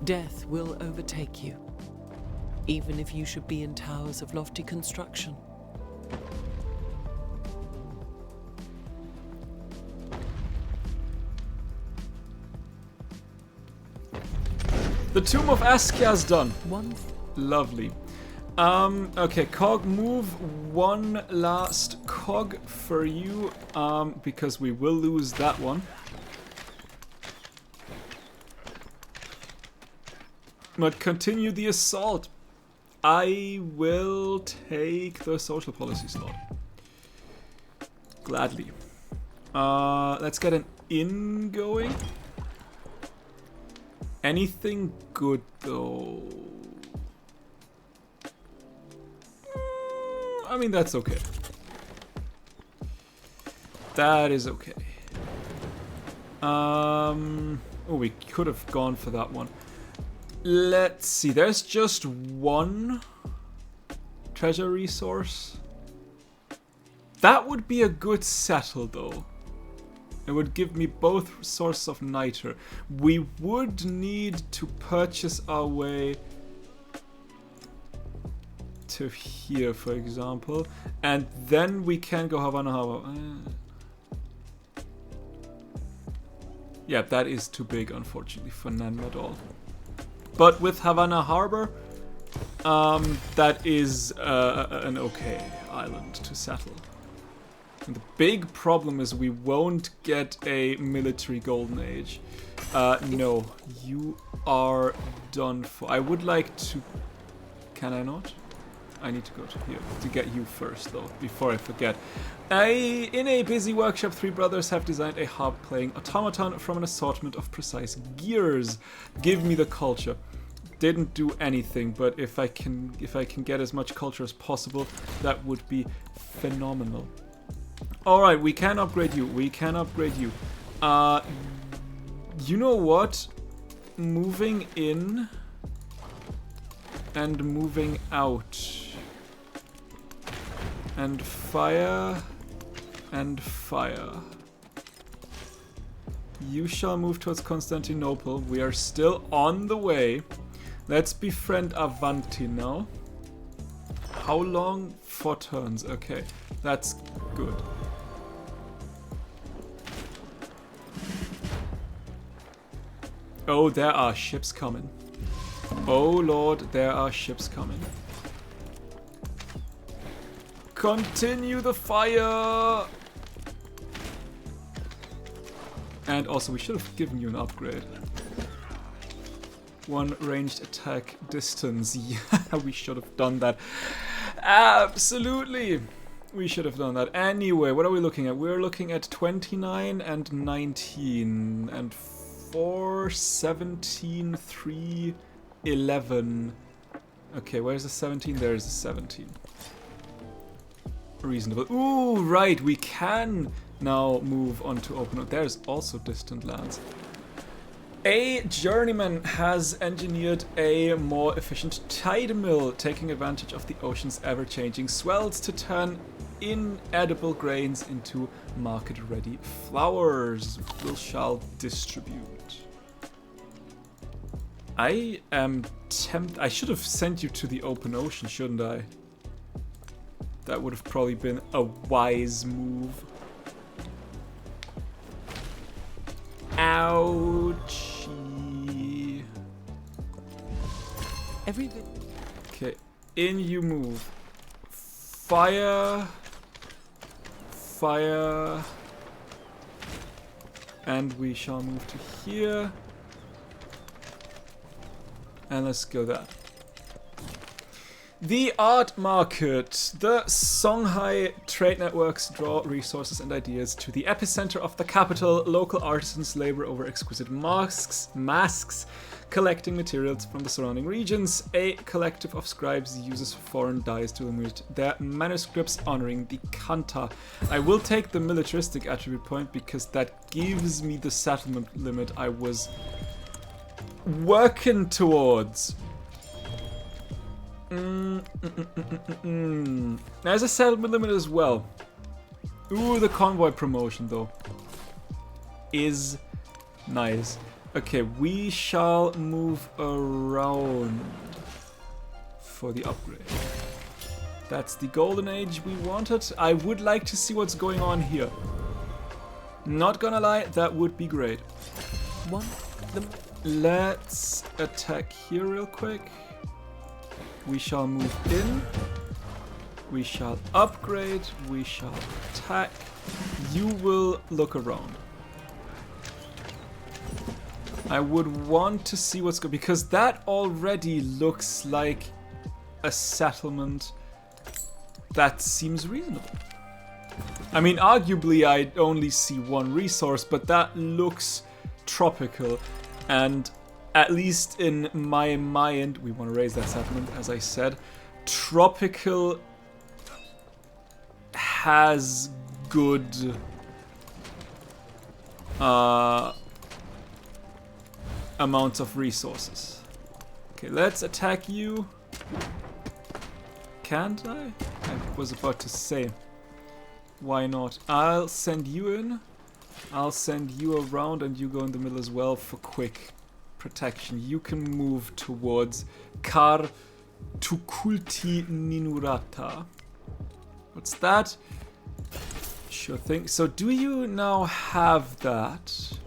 death will overtake you, even if you should be in towers of lofty construction. The Tomb of Askia's done. One Lovely. Okay, Cog, move one last Cog for you, because we will lose that one. But continue the assault. I will take the social policy slot. Gladly. Let's get an in going. Anything good though? I mean, that's okay. That is okay. Oh, we could have gone for that one. Let's see, there's just one treasure resource. That would be a good settle though. It would give me both sources of niter. We would need to purchase our way to here, for example. And then we can go Havana Harbor. Yeah, that is too big, unfortunately, for Nan at all. But with Havana Harbor, that is an okay island to settle. And the big problem is we won't get a military golden age. No, you are done for. I would like to... Can I not? I need to go to here to get you first, though, before I forget. In a busy workshop, three brothers have designed a harp-playing automaton from an assortment of precise gears. Give me the culture. Didn't do anything, but if I can get as much culture as possible, that would be phenomenal. All right, we can upgrade you. We can upgrade you. You know what? Moving in and moving out. And fire and fire. You shall move towards Constantinople. We are still on the way. Let's befriend Avanti now. How long? 4 turns. Okay, that's good. Oh, there are ships coming. Oh lord, there are ships coming. Continue the fire! And also, we should have given you an upgrade. 1 ranged attack distance. Yeah, we should have done that. Absolutely! We should have done that. Anyway, what are we looking at? We're looking at 29 and 19. And 4, 17, 3, 11. Okay, where's the 17? There's the 17. Reasonable. Ooh, right, we can now move on to open. There's also distant lands. A journeyman has engineered a more efficient tide mill, taking advantage of the ocean's ever-changing swells to turn inedible grains into market-ready flours. We shall distribute. I am tempted. I should have sent you to the open ocean, shouldn't I? That would have probably been a wise move. Ouchie. Okay, in you move. Fire. Fire. And we shall move to here. And let's go there. The art market. The Songhai trade networks draw resources and ideas to the epicenter of the capital. Local artisans labor over exquisite masks, collecting materials from the surrounding regions. A collective of scribes uses foreign dyes to illuminate their manuscripts, honoring the Kanta. I will take the militaristic attribute point because that gives me the settlement limit I was working towards. There's a settlement limit as well. Ooh, the convoy promotion though. is nice. Okay, we shall move around for the upgrade. That's the golden age we wanted. I would like to see what's going on here. Not gonna lie, that would be great. Let's attack here real quick. We shall move in. We shall upgrade. We shall attack. You will look around. I would want to see what's good, because that already looks like a settlement that seems reasonable. I mean, arguably I only see one resource, but that looks tropical, and at least in my mind, we want to raise that settlement, as I said. Tropical has good amounts of resources. Okay, let's attack you. Can't I? I was about to say. Why not? I'll send you in. I'll send you around, and you go in the middle as well for quick protection. You can move towards Kar Tukulti Ninurata. What's that? Sure thing. So do you now have that?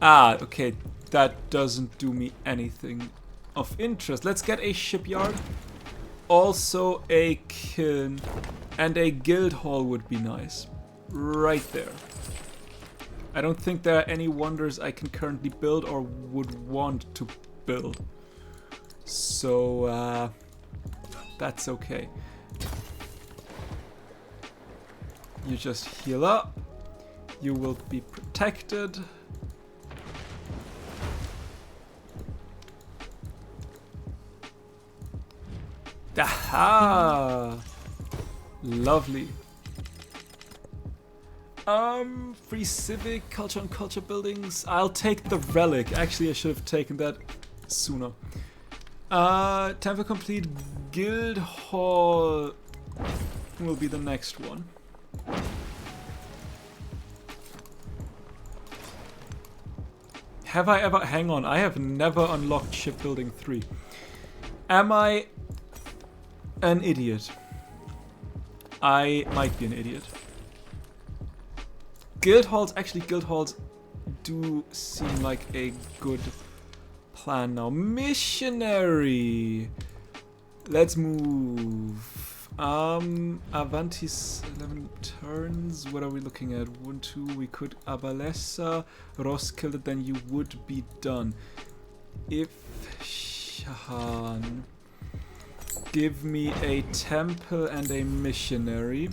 Ah, okay. That doesn't do me anything of interest. Let's get a shipyard. Also a kiln. And a guild hall would be nice. Right there. I don't think there are any wonders I can currently build or would want to build. So, that's okay. You just heal up. You will be protected. Aha! Lovely. Free civic, culture and culture buildings. I'll take the relic. Actually, I should have taken that sooner. Temple complete. Guild hall will be the next one. Have I ever... Hang on, I have never unlocked shipbuilding 3. Am I an idiot? I might be an idiot. Guild halls, actually guild halls do seem like a good plan now. Missionary. Let's move. Avantis 11 turns. What are we looking at? 1, 2. We could Abalessa, Roskilde, then you would be done. If Shahan, give me a temple and a missionary.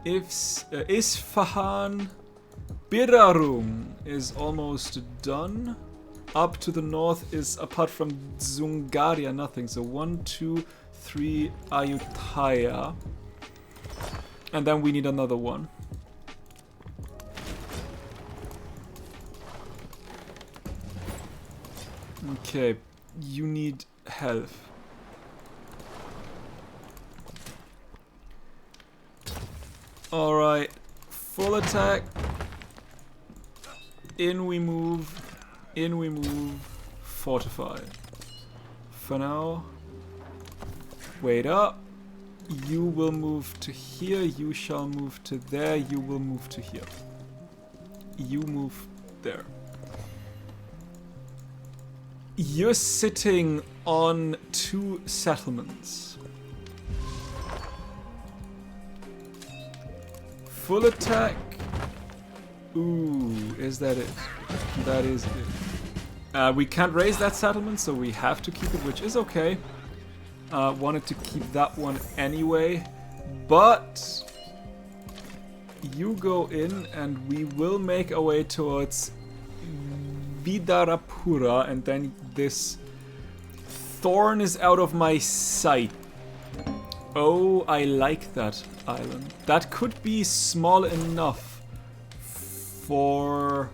If Isfahan, Birarung is almost done. Up to the north is, apart from Zungaria, nothing. So 1, 2, 3 Ayutthaya. And then we need another one. Okay, you need health. Alright, full attack. In we move. In we move. Fortify. For now. Wait up. You will move to here. You shall move to there. You will move to here. You move there. You're sitting on 2 settlements. Full attack. Ooh, is that it? That is it. We can't raise that settlement, so we have to keep it, which is okay. Wanted to keep that one anyway. But you go in and we will make our way towards Vidarapura, and then this thorn is out of my sight. Oh, I like that island. That could be small enough for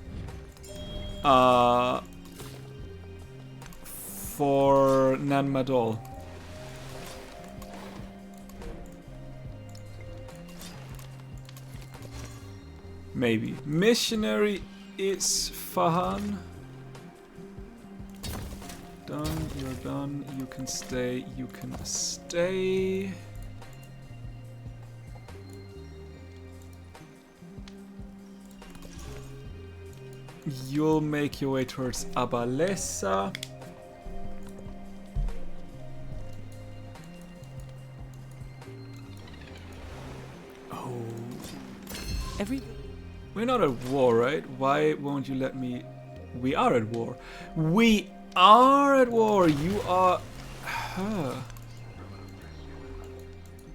Nan Madol. Maybe. Missionary Isfahan. Done, you're done. You can stay, you can stay. You'll make your way towards Abalesa. Oh. We're not at war, right? Why won't you let me... We are at war. We are at war! You are...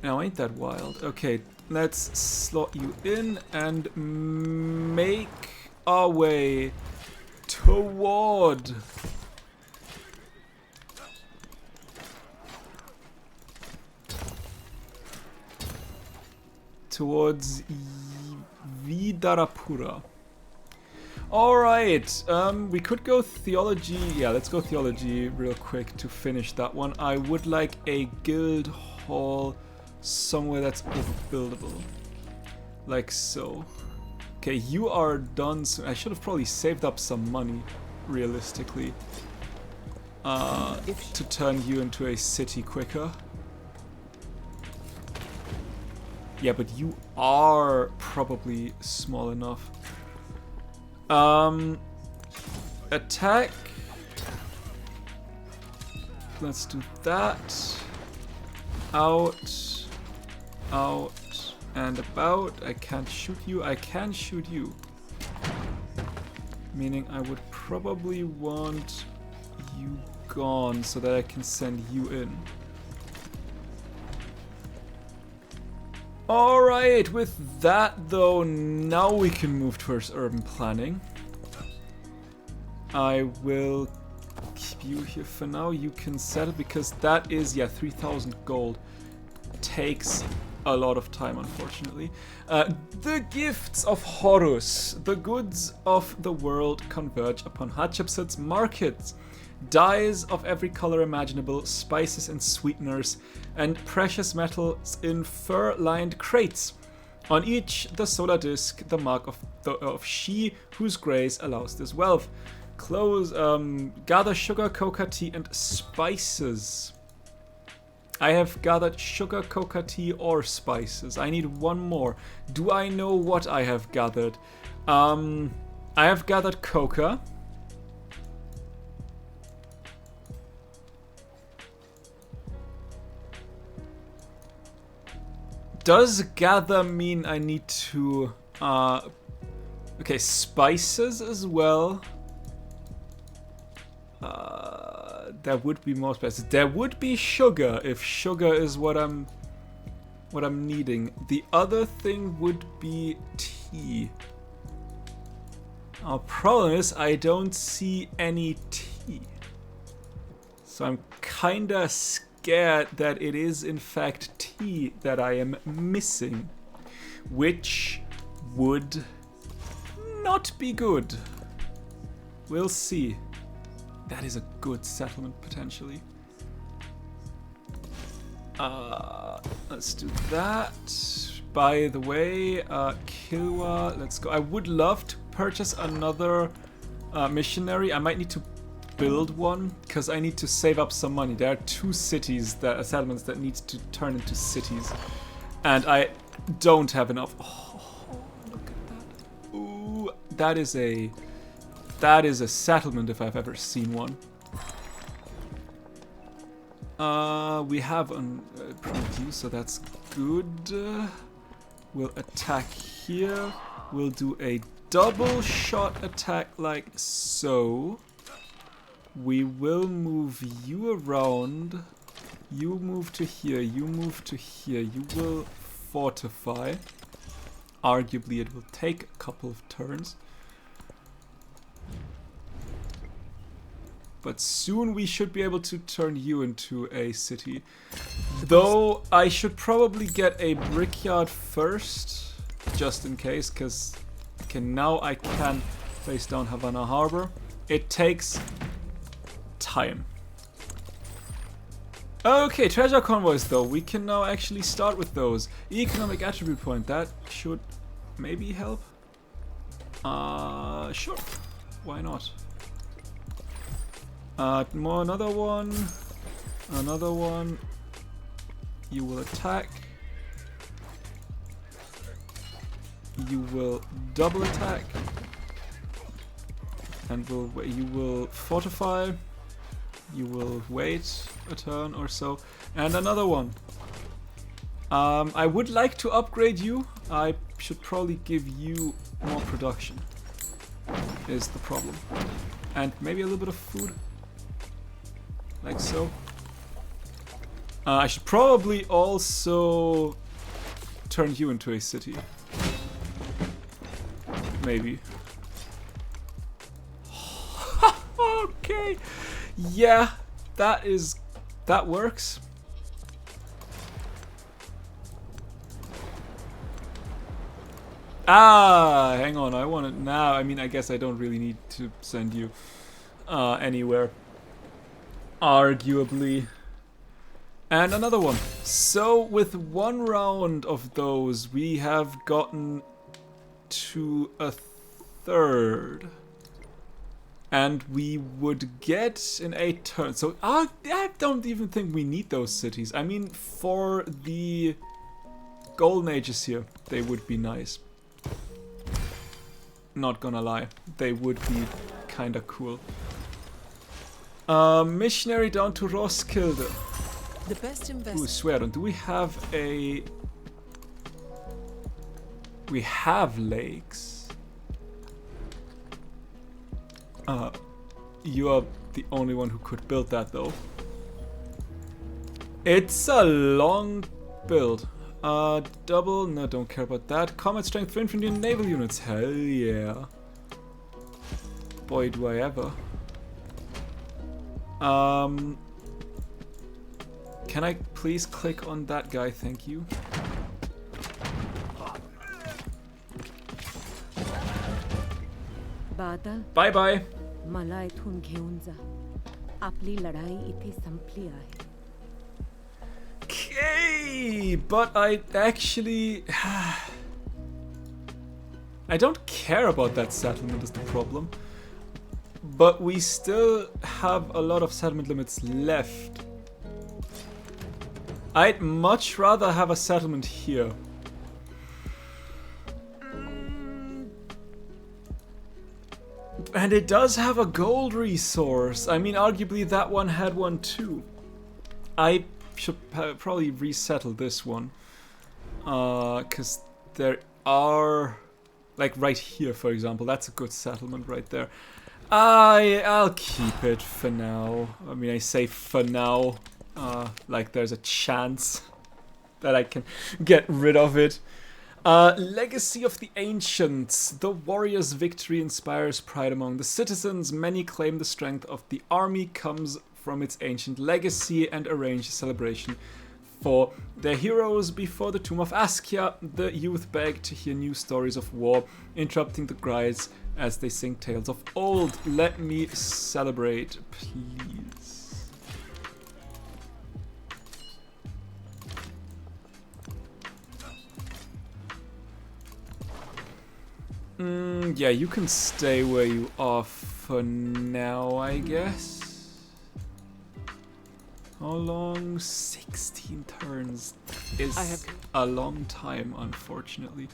Now, ain't that wild? Okay, let's slot you in and make our way toward... towards Vidarapura. Alright, we could go theology. Yeah, let's go theology real quick to finish that one. I would like a guild hall somewhere that's buildable. Like so. Okay, you are done soon. I should have probably saved up some money, realistically, to turn you into a city quicker. Yeah, but you are probably small enough. Attack. Let's do that. Out. Out. And about. I can't shoot you. I can shoot you. Meaning I would probably want you gone so that I can send you in. Alright, with that though, now we can move towards urban planning. I will keep you here for now. You can settle because that is, yeah, 3,000 gold. Takes a lot of time, unfortunately. The gifts of Horus. The goods of the world converge upon Hatshepsut's markets. Dyes of every color imaginable, spices and sweeteners, and precious metals in fur-lined crates. On each, the solar disk, the mark of she whose grace allows this wealth. Clothes, gather sugar, coca, tea, and spices. I have gathered sugar, coca, tea, or spices. I need one more. Do I know what I have gathered? I have gathered coca. Does gather mean I need to... okay, spices as well. There would be more spices. There would be sugar if sugar is what I'm needing. The other thing would be tea. Our problem is I don't see any tea. So I'm kinda scared that it is in fact tea that I am missing, which would not be good. We'll see. That is a good settlement potentially. Let's do that. By the way, Kilwa, let's go. I would love to purchase another missionary. I might need to build one because I need to save up some money. There are two cities that are settlements that need to turn into cities, and I don't have enough. Oh, look at that! Ooh, that is a settlement if I've ever seen one. We have an produce, so that's good. We'll attack here. We'll do a double shot attack like so. We will move you around. You move to here. You move to here. You will fortify. Arguably, it will take a couple of turns. But soon we should be able to turn you into a city. Though I should probably get a brickyard first, just in case, because okay, now I can place down Havana Harbor. It takes time. Okay, treasure convoys though. We can now actually start with those. Economic attribute point. That should maybe help. Sure. Why not? Another one. Another one. You will attack. You will double attack. And you will fortify. You will wait a turn or so. And another one. I would like to upgrade you. I should probably give you more production. Is the problem. And maybe a little bit of food. Like so. I should probably also turn you into a city. Maybe. Okay. Yeah, that works. Hang on, I want it now. I mean, I guess I don't really need to send you anywhere. Arguably. And another one. So with one round of those, we have gotten to a third. And we would get in 8 turns. So I don't even think we need those cities. I mean, for the golden ages here, they would be nice. Not gonna lie, they would be kinda cool. Missionary down to Roskilde. The best investment. Ooh, Swearon, do we have a... We have lakes. You are the only one who could build that though. It's a long build. Double, no, don't care about that. Combat strength for infantry and naval units, hell yeah. Boy, do I ever. Can I please click on that guy, thank you. बादल Bye bye. मला इथून घेऊन जा. आपली लढाई इथे संपली आहे. Okay, but I actually... I don't care about that settlement is the problem. But we still have a lot of settlement limits left. I'd much rather have a settlement here. And it does have a gold resource. I mean, arguably that one had one too. I should probably resettle this one. Because there are... Like right here, for example. That's a good settlement right there. I'll keep it for now. I mean, I say for now. Like there's a chance that I can get rid of it. Legacy of the Ancients. The warrior's victory inspires pride among the citizens. Many claim the strength of the army comes from its ancient legacy and arrange a celebration for their heroes before the tomb of Askia. The youth beg to hear new stories of war, interrupting the guides as they sing tales of old. Let me celebrate, please. Yeah, you can stay where you are for now, I guess. How long? 16 turns is a long time, unfortunately.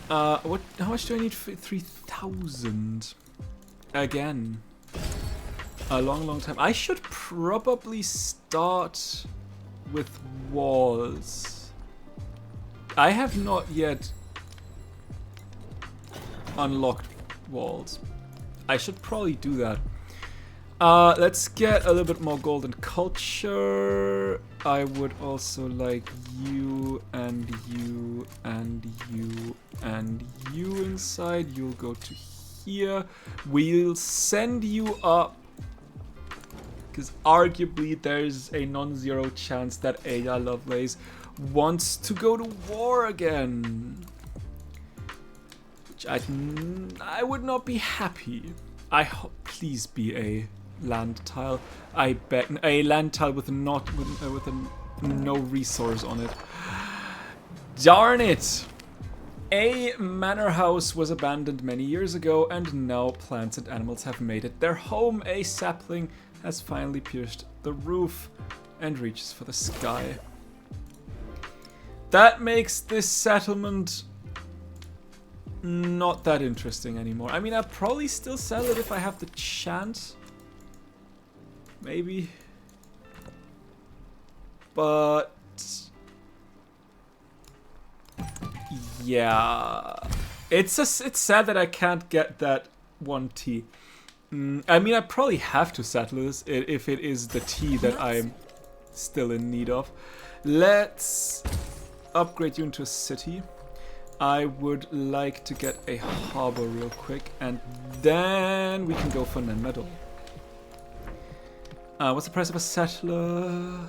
How much do I need for 3,000? Again. A long time. I should probably start with walls. I have not yet unlocked walls. I should probably do that. Let's get a little bit more golden culture. I would also like you and you and you and you inside. You'll go to here. We'll send you up because arguably there's a non-zero chance that Ada Lovelace wants to go to war again. Which I would not be happy. I hope, please be a land tile. I bet a land tile with no resource on it. Darn it! A manor house was abandoned many years ago, and now plants and animals have made it their home. A sapling has finally pierced the roof and reaches for the sky. That makes this settlement not that interesting anymore. I mean, I'd probably still sell it if I have the chance. Maybe. But yeah, it's sad that I can't get that 1T. I mean, I probably have to settle this if it is the T that I'm still in need of. Let's upgrade you into a city. I would like to get a harbor real quick, and then we can go for Nen Meadow. What's the price of a settler?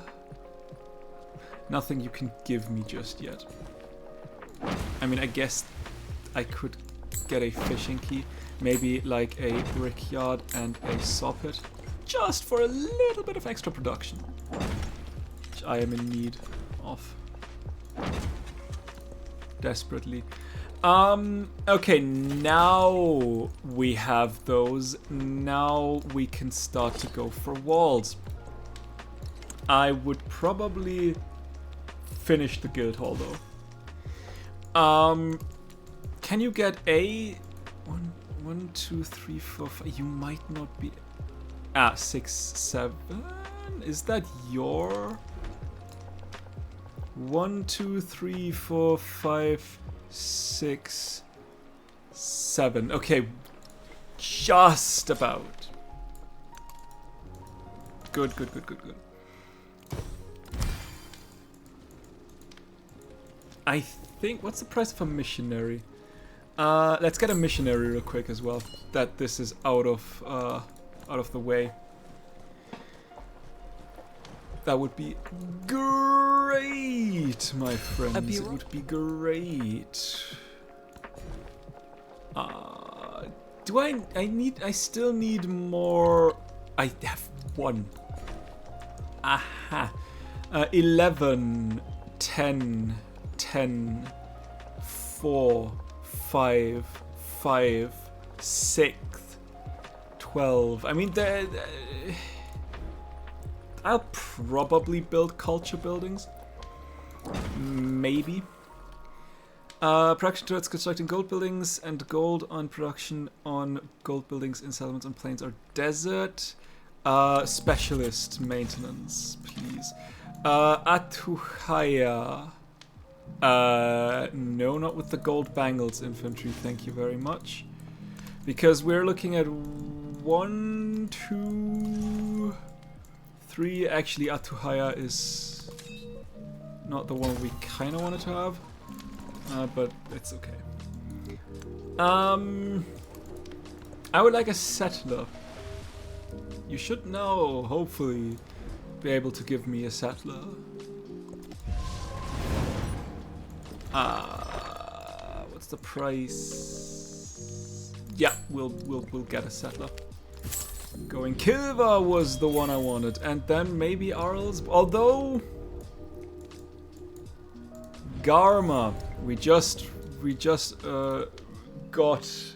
Nothing you can give me just yet. I mean, I guess I could get a fishing key. Maybe like a brickyard and a saw pit. Just for a little bit of extra production. Which I am in need of. Desperately. Okay, now we have those. Now we can start to go for walls. I would probably finish the guild hall though. Can you get a 1, 2, 3, 4, 5? You might not be 6, 7. Is that your 1, 2, 3, 4, 5, 6, 7? Okay, just about. Good. I think, what's the price of a missionary? Let's get a missionary real quick as well. That this is out of the way. That would be great, my friends. It would be great. Do I still need more. I have one. Aha. 11, 10, 10, 4, 5, 5, 6, 12. I mean, I'll probably build culture buildings. Maybe. Production towards constructing gold buildings and gold on production on gold buildings in settlements on plains or desert. Specialist maintenance, please. Atuhaya. No, not with the gold bangles infantry, thank you very much. Because we're looking at 1, 2, 3. Actually, Atuhaya is not the one we kind of wanted to have. But it's okay. I would like a settler. You should know, hopefully, be able to give me a settler. What's the price? Yeah, we'll get a settler. Going Kilva was the one I wanted, and then maybe Arles. Although Garma, we just got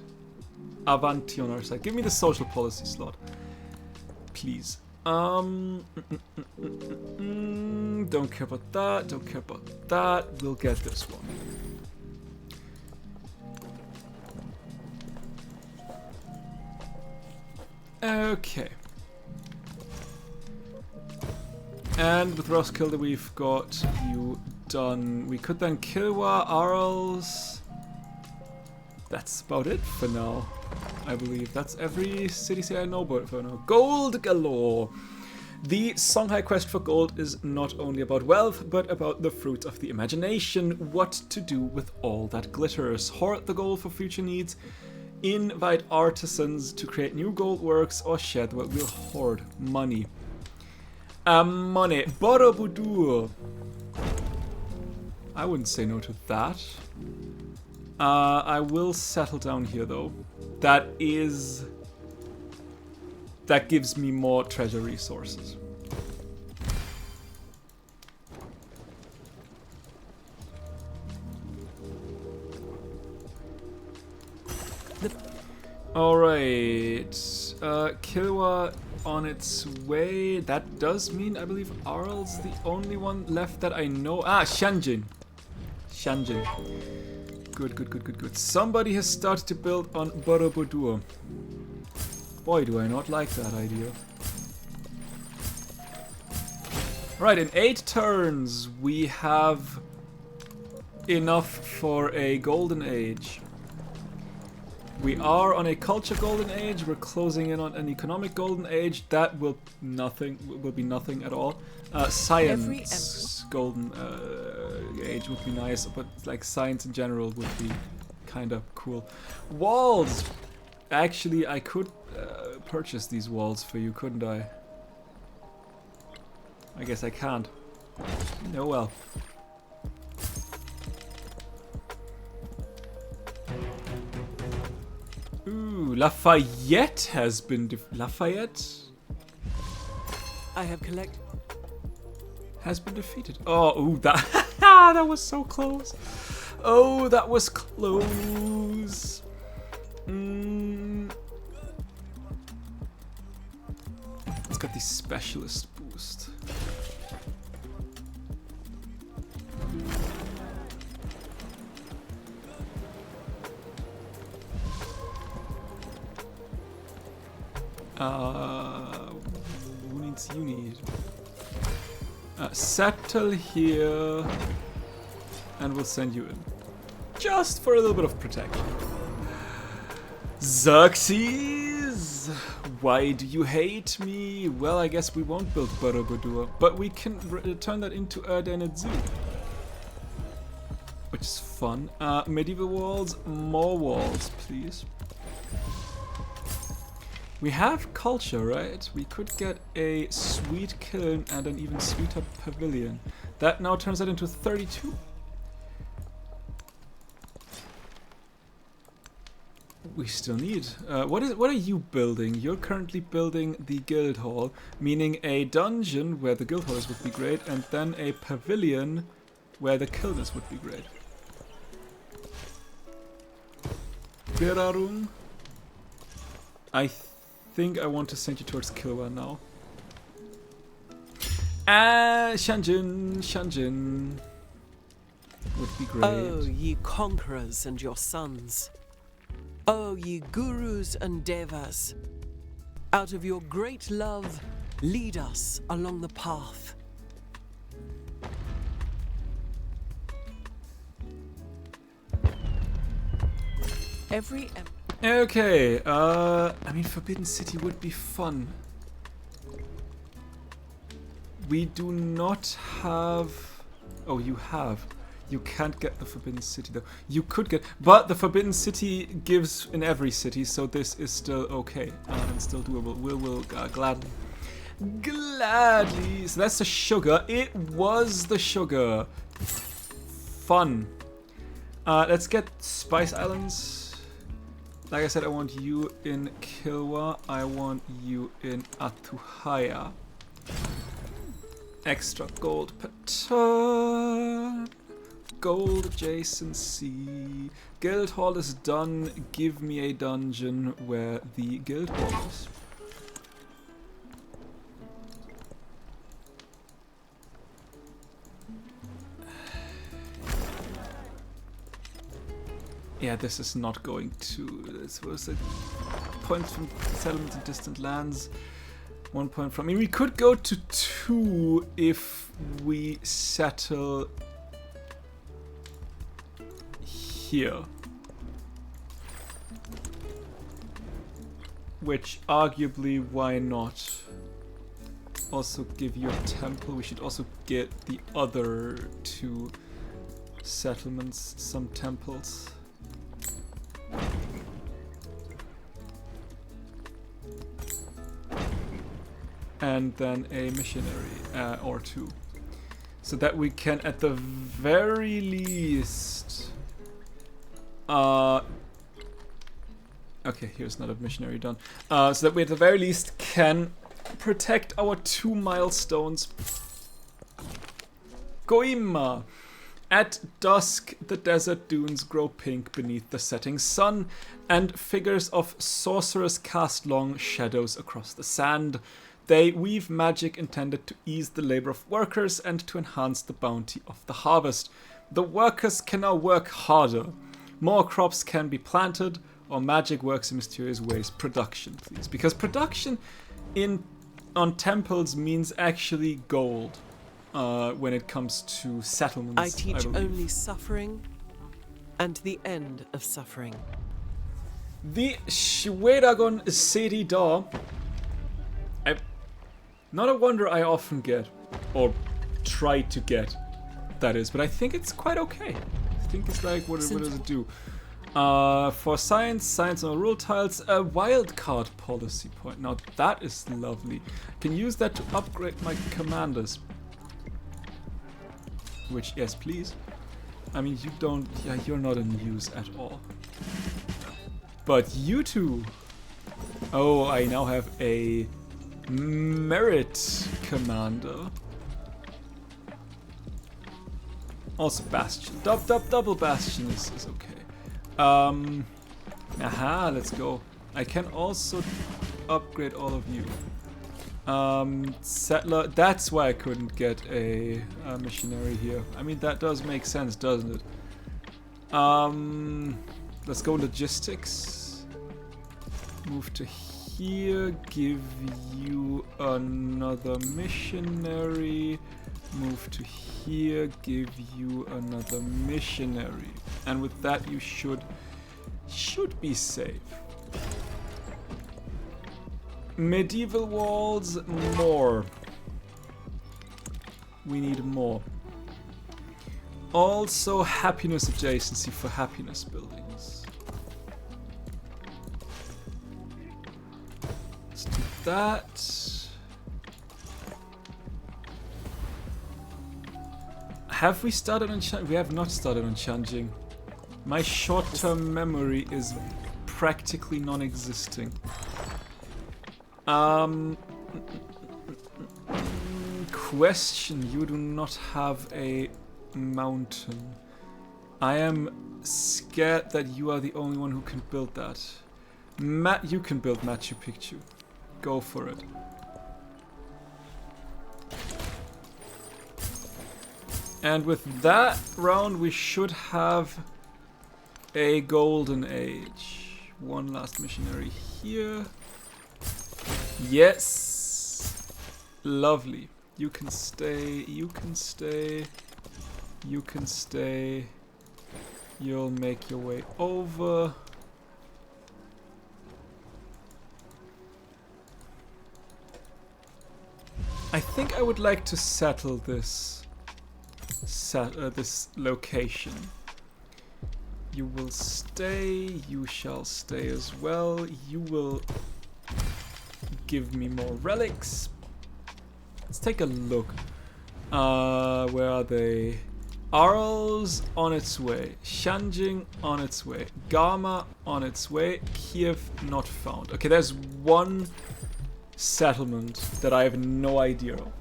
Avanti on our side. Give me the social policy slot, please. Don't care about that. Don't care about that. We'll get this one. Okay. And with Roskilde, we've got you done. We could then Kilwa, Arles. That's about it for now, I believe. That's every city say I know about for now. Gold galore! The Songhai quest for gold is not only about wealth, but about the fruit of the imagination. What to do with all that glitters. Hoard the gold for future needs. Invite artisans to create new gold works, or shed what will hoard money. Money. Borobudur. I wouldn't say no to that. I will settle down here though. That gives me more treasure resources. Alright. Kilwa on its way. That does mean, I believe, Arl's the only one left that I know. Ah, Shanjin. Shanjin. Good, good, good, good, good. Somebody has started to build on Borobudur. Boy, do I not like that idea. Right, in 8 turns, we have enough for a golden age. We are on a culture golden age. We're closing in on an economic golden age. That will be nothing at all. Science golden age would be nice, but like science in general would be kind of cool. Walls. Actually, I could purchase these walls for you, couldn't I? I guess I can't. Oh well. Ooh, Lafayette has been Lafayette I have collected. has been defeated. Oh, ooh, that that was so close. Oh, that was close. It's got the specialist boost. Who needs you need? Settle here, and we'll send you in. Just for a little bit of protection. Xerxes! Why do you hate me? Well, I guess we won't build Borobudur, but we can turn that into Erdenedzu. Which is fun. Medieval walls, more walls, please. We have culture, right? We could get a sweet kiln and an even sweeter pavilion. That now turns that into 32. We still need... what are you building? You're currently building the guild hall, meaning a dungeon where the guild halls would be great, and then a pavilion where the kilners would be great. Birarung. I think I want to send you towards Kilwa now. Shanjin would be great. Oh, ye conquerors and your sons. Oh, ye gurus and devas. Out of your great love, lead us along the path. Okay, I mean, Forbidden City would be fun. We do not have... Oh, you have. You can't get the Forbidden City, though. You could get... But the Forbidden City gives in every city, so this is still okay. And still doable. We'll gladly. Gladly! So that's the sugar. It was the sugar. Fun. Let's get Spice Islands. Like I said, I want you in Kilwa. I want you in Atuhaya. Extra gold per turn. Gold adjacency. Guild hall is done. Give me a dungeon where the guild hall is. Yeah, this is not going to... This was a point from settlements in distant lands. 1 point from... I mean, we could go to 2 if we settle here. Which, arguably, why not? Also give you a temple. We should also get the other 2 settlements some temples. And then a missionary or 2, so that we can at the very least okay, here's not a missionary done, so that we at the very least can protect our 2 milestones. Koima! At dusk, the desert dunes grow pink beneath the setting sun, and figures of sorcerers cast long shadows across the sand. They weave magic intended to ease the labor of workers and to enhance the bounty of the harvest. The workers can now work harder. More crops can be planted, or magic works in mysterious ways. Production, please. Because production on temples means actually gold. When it comes to settlements, I teach only suffering and the end of suffering. The Shwedagon City Door. Not a wonder I often get, or try to get, that is, but I think it's quite okay. I think it's like, what does it do? For science on rule tiles, a wildcard policy point. Now that is lovely. I can use that to upgrade my commanders. Which, yes, please. I mean, you don't... Yeah, you're not in use at all. But you two... Oh, I now have a merit commander. Also Bastion. Double Bastion is okay. Aha, let's go. I can also upgrade all of you. Settler, that's why I couldn't get a missionary here. I mean, that does make sense, doesn't it? Let's go logistics. Move to here, give you another missionary. Move to here, give you another missionary. And with that you should be safe. Medieval walls, more. We need more. Also happiness adjacency for happiness buildings. Let's do that. Have we started on Chanjing? We have not started on Chanjing. My short-term memory is practically non-existing. Question, you do not have a mountain. I am scared that you are the only one who can build that. Matt, you can build Machu Picchu. Go for it. And with that round, we should have a golden age. One last missionary here. Yes. Lovely. You can stay, you can stay, you can stay. You'll make your way over. I think I would like to settle this this location. You will stay, you shall stay as well. You will give me more relics. Let's take a look. Where are they? Arles on its way. Shanjing on its way. Gama on its way. Kiev not found. Okay, there's one settlement that I have no idea of.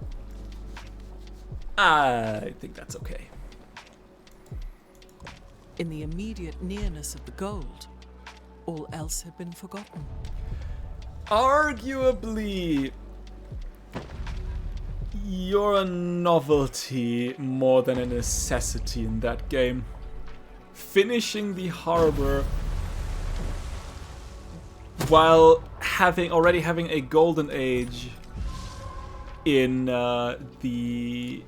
I think that's okay. In the immediate nearness of the gold, all else had been forgotten. Arguably, you're a novelty more than a necessity in that game. Finishing the harbor while already having a golden age in the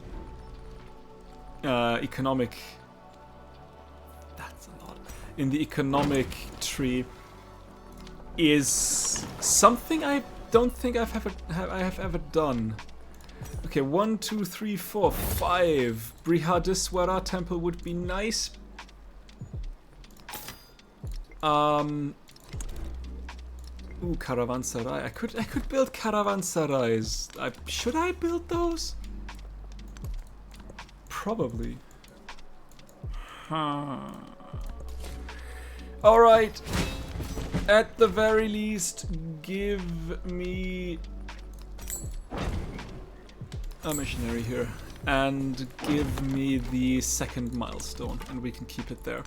economic. That's a lot. In the economic tree is something I don't think I have ever done. Okay, 1, 2, 3, 4, 5. Brihadiswara temple would be nice. Ooh, caravanserai. I could build caravanserais. Should I build those? Probably. All right. At the very least, give me a missionary here. and give me the second milestone, and we can keep it there.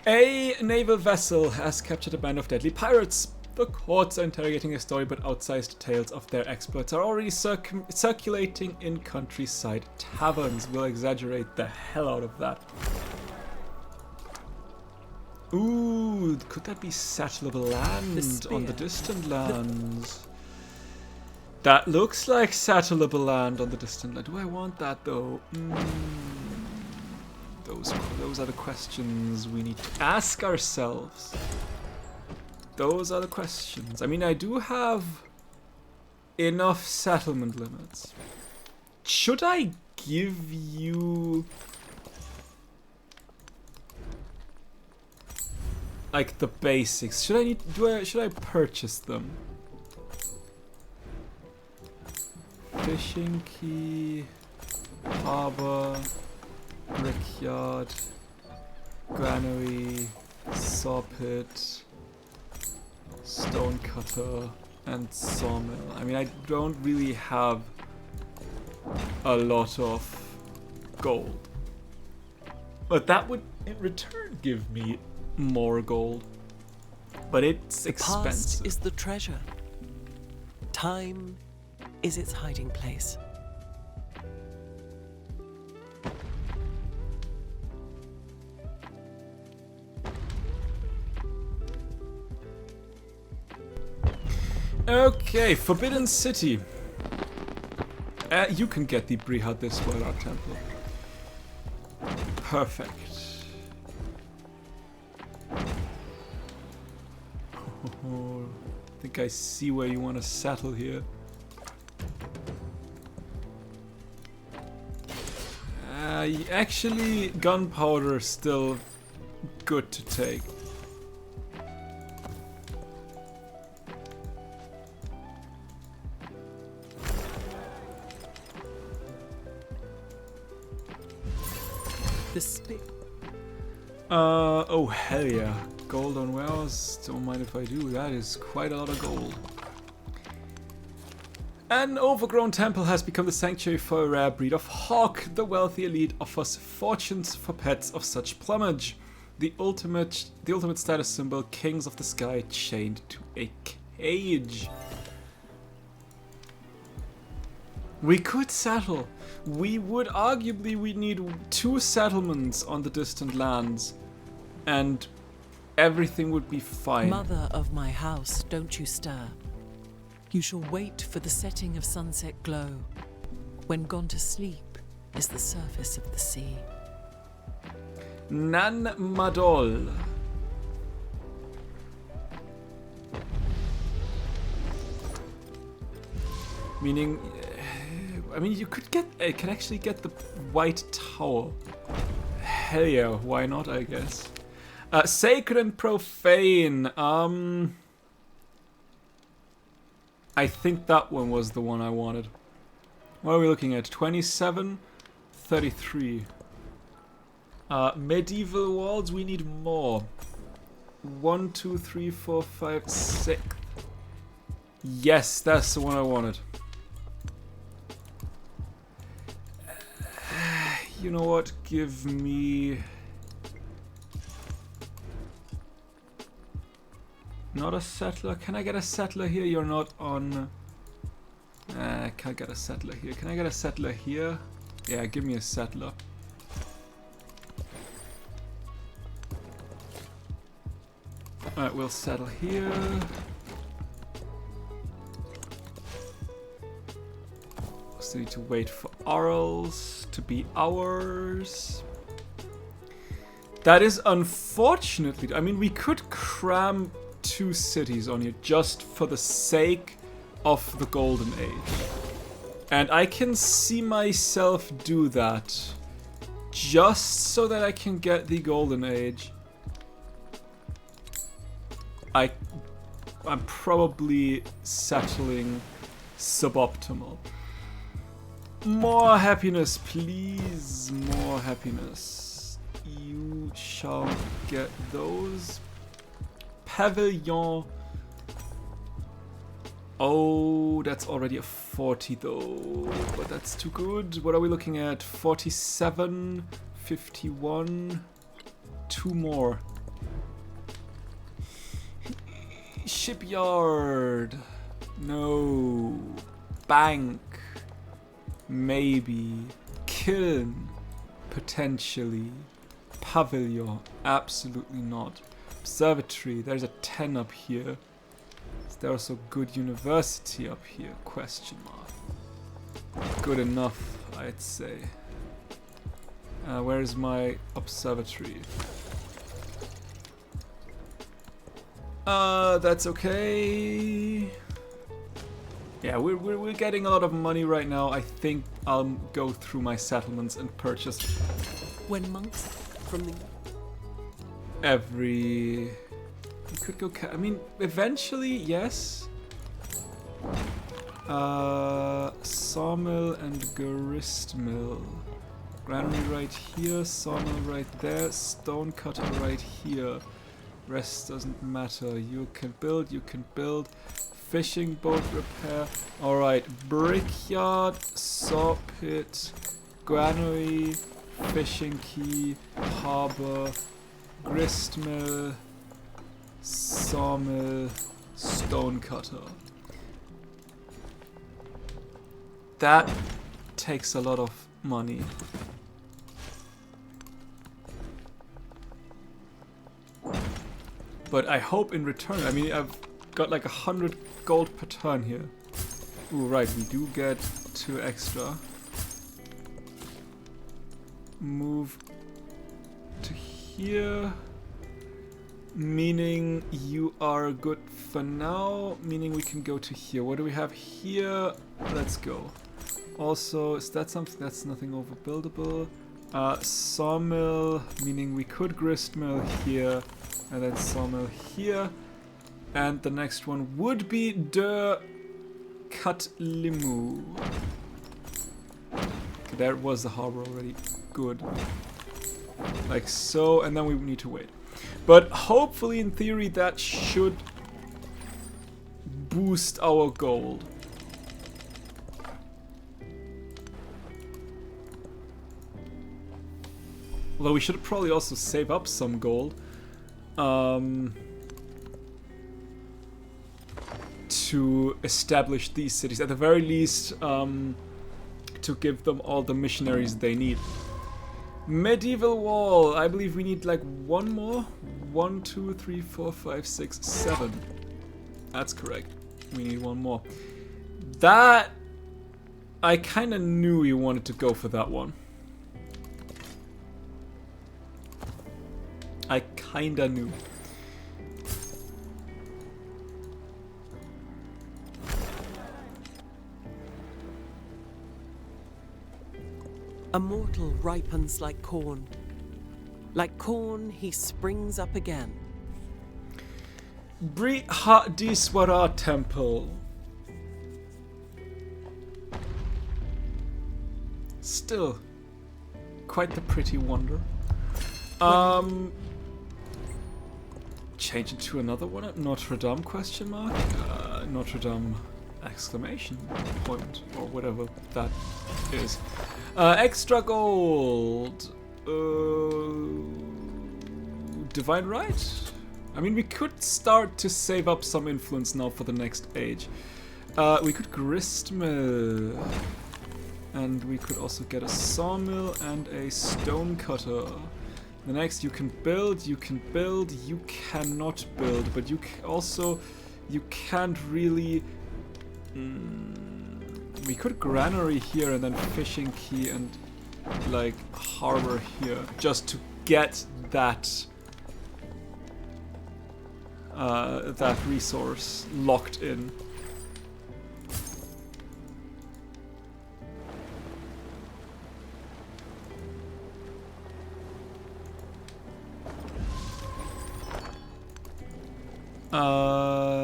A naval vessel has captured a band of deadly pirates. The courts are interrogating a story, but outsized tales of their exploits are already circulating in countryside taverns. We'll exaggerate the hell out of that. Ooh, could that be settleable land on the distant lands? That looks like settleable land on the distant land. Do I want that though? Those are the questions we need to ask ourselves. Those are the questions. I mean, I do have enough settlement limits. Should I give you like the basics? Should I purchase them? Fishing key, harbor, brickyard, granary, saw pit, stone cutter, and sawmill. I mean, I don't really have a lot of gold, but that would in return give me more gold. But it's expensive. The past is the treasure. Time is its hiding place. Okay, Forbidden City. You can get the Brihadiswara temple. Perfect. Oh, I think I see where you want to settle here. Actually, gunpowder is still good to take. The spit. Oh hell yeah. Gold on wares, don't mind if I do. That is quite a lot of gold. An overgrown temple has become the sanctuary for a rare breed of hawk. The wealthy elite offers fortunes for pets of such plumage. The ultimate status symbol, kings of the sky chained to a cage. We could settle. We would arguably need 2 settlements on the distant lands, and everything would be fine. Mother of my house, don't you stir. You shall wait for the setting of sunset glow, when gone to sleep is the surface of the sea. Nan Madol. Meaning, I mean, you could actually get the White Tower. Hell yeah, why not, I guess. Sacred and Profane. I think that one was the one I wanted. What are we looking at? 27, 33. Medieval walls, we need more. 1, 2, 3, 4, 5, 6. Yes, that's the one I wanted. You know what? Give me... Not a settler. Can I get a settler here? You're not on... I can't get a settler here. Can I get a settler here? Yeah, give me a settler. Alright, we'll settle here. Still need to wait for Arles to be ours. That is unfortunately... I mean, we could cram 2 cities on here just for the sake of the Golden Age. And I can see myself do that just so that I can get the Golden Age. I'm probably settling suboptimal. More happiness, please. More happiness. You shall get those. Pavilion. Oh, that's already a 40 though, but that's too good. What are we looking at? 47, 51, 2 more. Shipyard. No. Bank. Maybe. Kiln. Potentially. Pavilion. Absolutely not. Observatory. There's a 10 up here. Is there also good university up here? Question mark. Good enough, I'd say. Where is my observatory? That's okay. Yeah, we're getting a lot of money right now. I think I'll go through my settlements and purchase When monks from the every. We could go. I mean, eventually, yes. Sawmill and grist mill. Granary right here. Sawmill right there. Stone cutter right here. Rest doesn't matter. You can build. You can build. Fishing boat repair. Alright, brickyard, saw pit, granary, fishing quay, harbor, grist mill, sawmill, stone cutter. That takes a lot of money. But I hope in return, I mean, I've got like 100 gold per turn here. Ooh, right, we do get 2 extra. Move to here. Meaning you are good for now. Meaning we can go to here. What do we have here? Let's go. Also, is that something? That's nothing overbuildable. Sawmill, meaning we could grist mill here. And then sawmill here. And the next one would be De Katlimu. Okay, there was the harbor already. Good. Like so, and then we need to wait. But hopefully, in theory, that should boost our gold. Although we should probably also save up some gold. To establish these cities, at the very least, to give them all the missionaries they need. Medieval wall. I believe we need like 1 more. 1, 2, 3, 4, 5, 6, 7. That's correct. We need 1 more. That I kind of knew you wanted to go for that one. I kinda knew. A mortal ripens like corn. Like corn, he springs up again. Brihadiswara Temple. Still, quite the pretty wonder. Change it to another one. Notre Dame question mark? Notre Dame exclamation point or whatever that is. Extra gold. Divine right? I mean, we could start to save up some influence now for the next age. We could grist mill. And we could also get a sawmill and a stone cutter. The next, you can build, you cannot build, but you can't really... we could granary here and then fishing quay and like harbor here just to get that that resource locked in.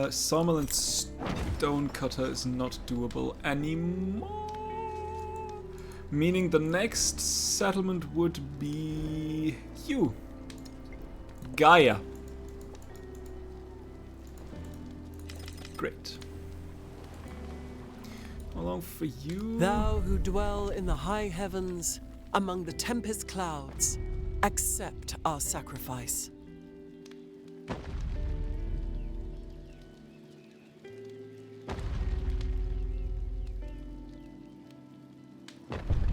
Sawmill and stone cutter is not doable anymore. Meaning the next settlement would be you. Gaia. Great. Along for you. Thou who dwell in the high heavens, among the tempest clouds, accept our sacrifice.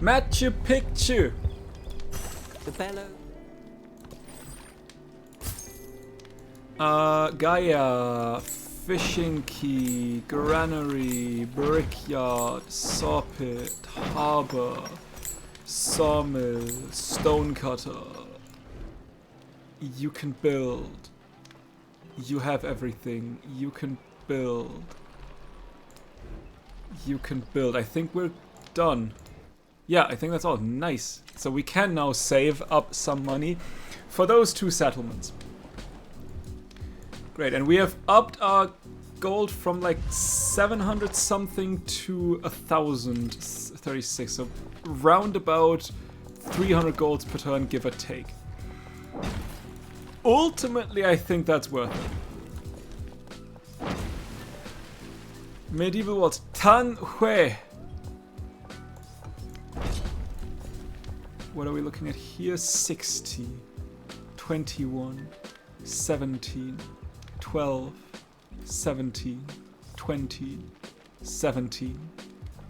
Machu Picchu. The bellow. Gaia, fishing key, granary, brickyard, sawpit, harbor, sawmill, stonecutter. You can build. You have everything. You can build. You can build. I think we're done. Yeah, I think that's all. Nice. So we can now save up some money for those 2 settlements. Great, and we have upped our gold from like 700 something to 1,036. So round about 300 golds per turn, give or take. Ultimately, I think that's worth it. Medieval walls. Tan Hui. What are we looking at here? 60, 21, 17, 12, 17, 20, 17,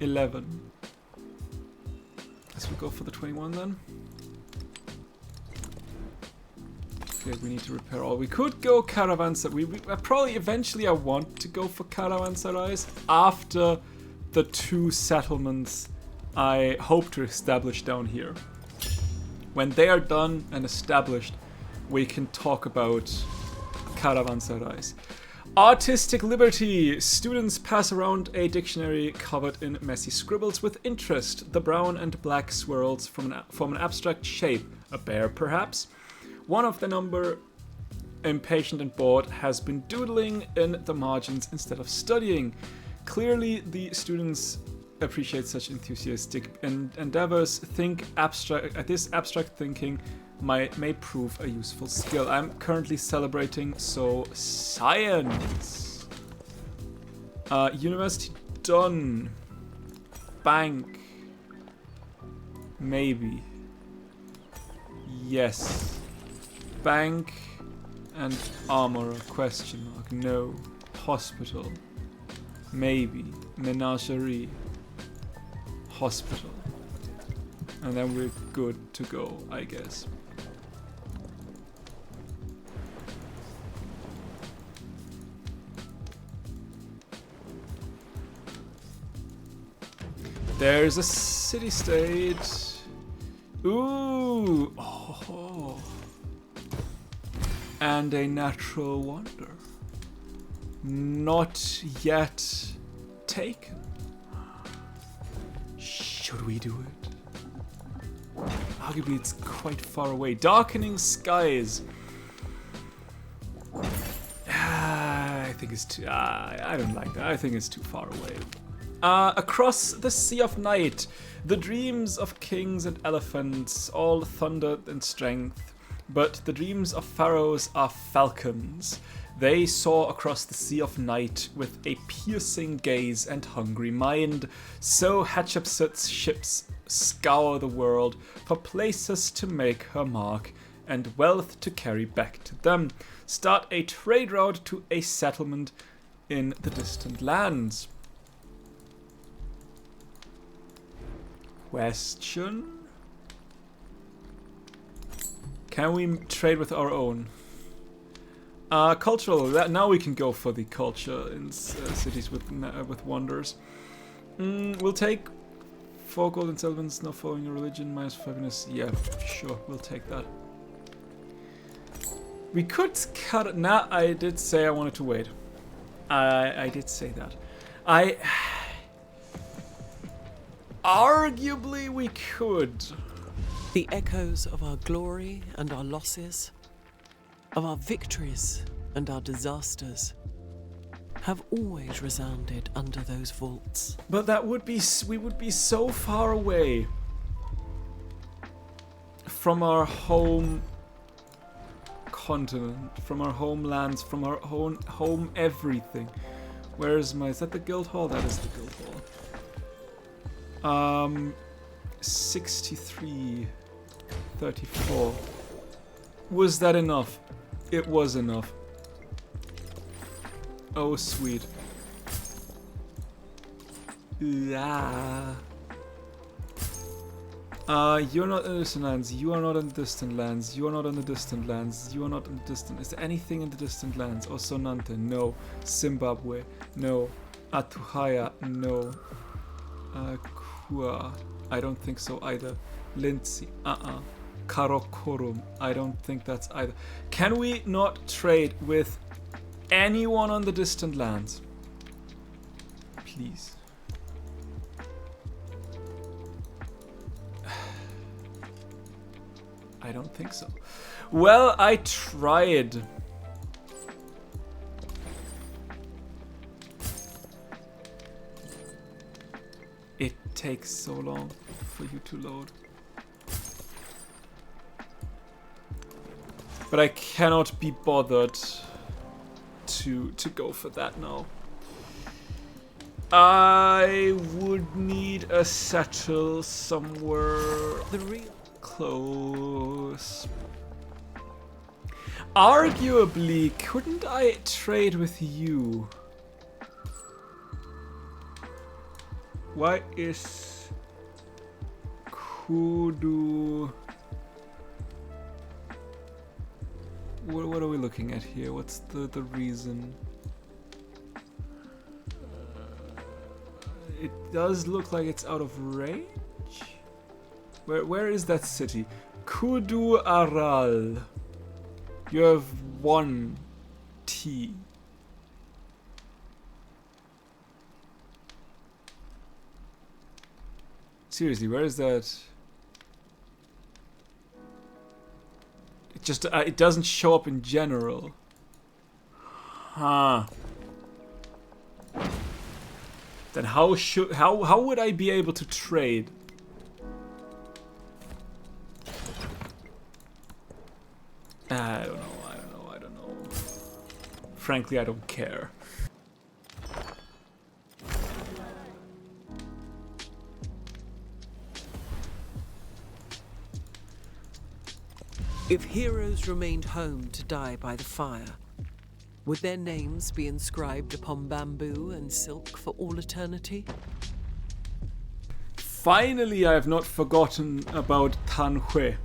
11. Guess we go for the 21 then. Okay, we need to repair all. We could go caravanserai. We probably eventually I want to go for caravanserais after the 2 settlements I hope to establish down here. When they are done and established, we can talk about caravanserais. Artistic liberty. Students pass around a dictionary covered in messy scribbles with interest. The brown and black swirls form an abstract shape. A bear, perhaps? One of the number, impatient and bored, has been doodling in the margins instead of studying. Clearly, the students appreciate such enthusiastic endeavors. This abstract thinking may prove a useful skill. I'm currently celebrating, so science. University done. Bank. Maybe. Yes. Bank and armorer, question mark. No. Hospital. Maybe. Menagerie. Hospital. And then we're good to go, I guess. There's a city-state. Ooh! Oh. And a natural wonder. Not yet taken. Should we do it? Arguably, it's quite far away. Darkening skies. I think it's too... I don't like that. I think it's too far away. Across the sea of night, the dreams of kings and elephants all thunder in strength, but the dreams of pharaohs are falcons. They soar across the sea of night with a piercing gaze and hungry mind. So Hatshepsut's ships scour the world for places to make her mark and wealth to carry back to them. Start a trade route to a settlement in the distant lands. Question? Can we trade with our own? Cultural. Now we can go for the culture in cities with wonders. We'll take 4 golden settlements, not following a religion, minus happiness. Yeah, sure, we'll take that. We could cut it. Nah, I did say I wanted to wait. I did say that. Arguably we could. The echoes of our glory and our losses, of our victories and our disasters, have always resounded under those vaults. But that would be, we would be so far away from our home continent, from our homelands, from our own home everything. Where is my, is that the guild hall? That is the guild hall. 63, 34. Was that enough? It was enough. Oh, sweet. Yeah. You're not in the distant lands. You are not in the distant lands. You are not in the distant lands. You are not in the distant. Is there anything in the distant lands? Osonante, no. Zimbabwe, no. Atuhaya, no. Kua, I don't think so either. Lindsay, Karakorum, I don't think that's either. Can we not trade with anyone on the distant lands? Please. I don't think so. Well, I tried. It takes so long for you to load. But I cannot be bothered to go for that now. I would need a settle somewhere close. Arguably, couldn't I trade with you? Why is Kudu? What are we looking at here? What's the reason? It does look like it's out of range. Where is that city? Kudu Aral. You have 1 T. Seriously, where is that? It just it doesn't show up in general. Huh. Then how would I be able to trade? I don't know. Frankly, I don't care. If heroes remained home to die by the fire, would their names be inscribed upon bamboo and silk for all eternity? Finally, I have not forgotten about Tanhui.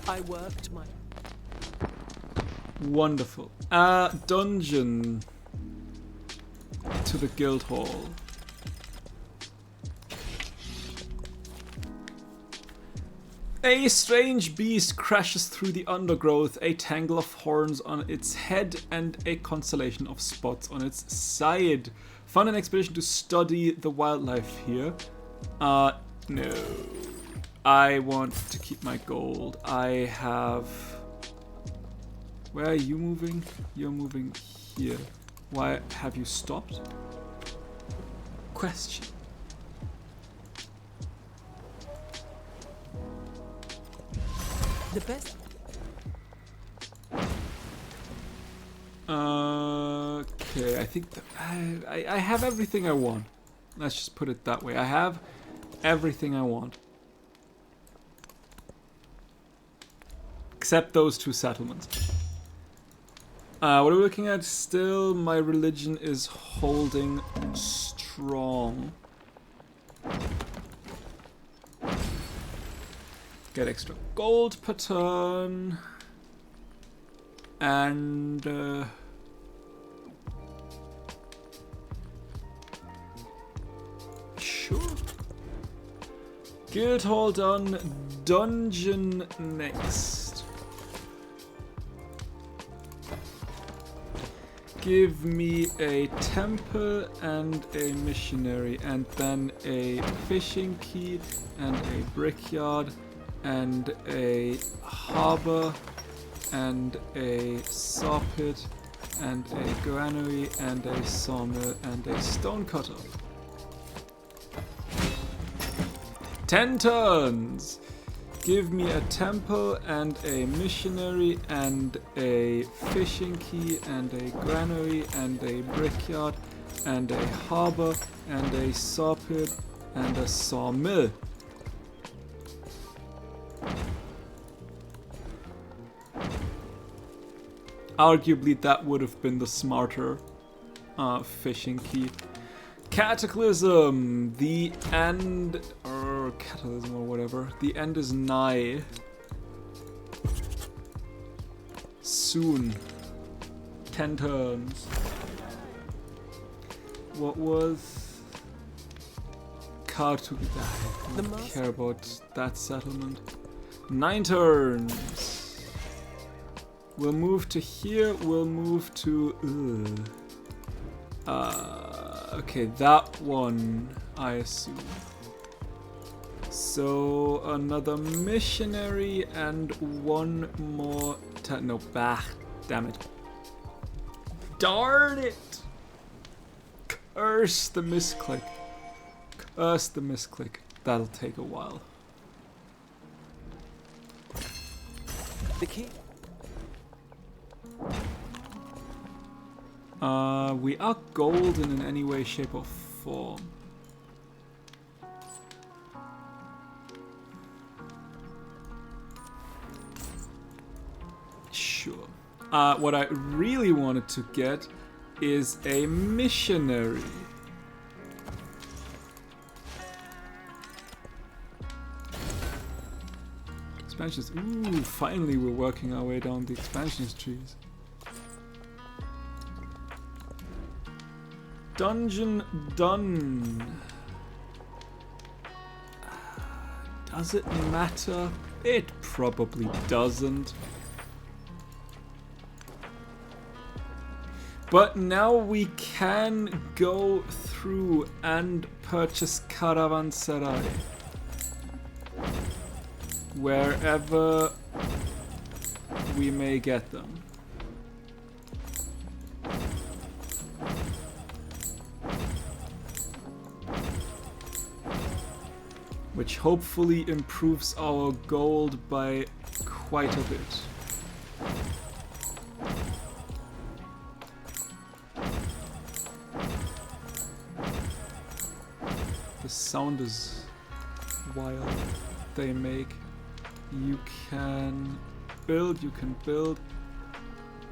I worked my... Wonderful. Dungeon to the guild hall. A strange beast crashes through the undergrowth, a tangle of horns on its head and a constellation of spots on its side. Fund an expedition to study the wildlife here. No. I want to keep my gold. I have... Where are you moving? You're moving here. Why have you stopped? Question. The best... Okay, I think that I have everything I want. Let's just put it that way. I have everything I want. Except those 2 settlements. What are we looking at? Still, my religion is holding strong. Get extra gold per turn. And... sure. Guild hall done. Dungeon next. Give me a temple and a missionary, and then a fishing quay and a brickyard and a harbor and a saw pit and a granary and a sawmill and a stone cutter. 10 turns. Give me a temple and a missionary and a fishing quay and a granary and a brickyard and a harbor and a saw pit and a sawmill. Arguably that would have been the smarter fishing quay. Cataclysm, the end, or catalysm or whatever. The end is nigh. Soon. 10 turns. What was Kartuk? I don't care about that settlement. 9 turns. We'll move to here. We'll move to. Okay, that one, I assume. So another missionary and one more. No, bah, damn it. Darn it! Curse the misclick. Curse the misclick. That'll take a while. The king. We are golden in any way, shape, or form. Sure. What I really wanted to get is a missionary. Expansions. Ooh, finally we're working our way down the expansions trees. Dungeon done. Does it matter? It probably doesn't. But now we can go through and purchase caravanserai wherever we may get them. Which hopefully improves our gold by quite a bit. The sound is wild they make. You can build, you can build.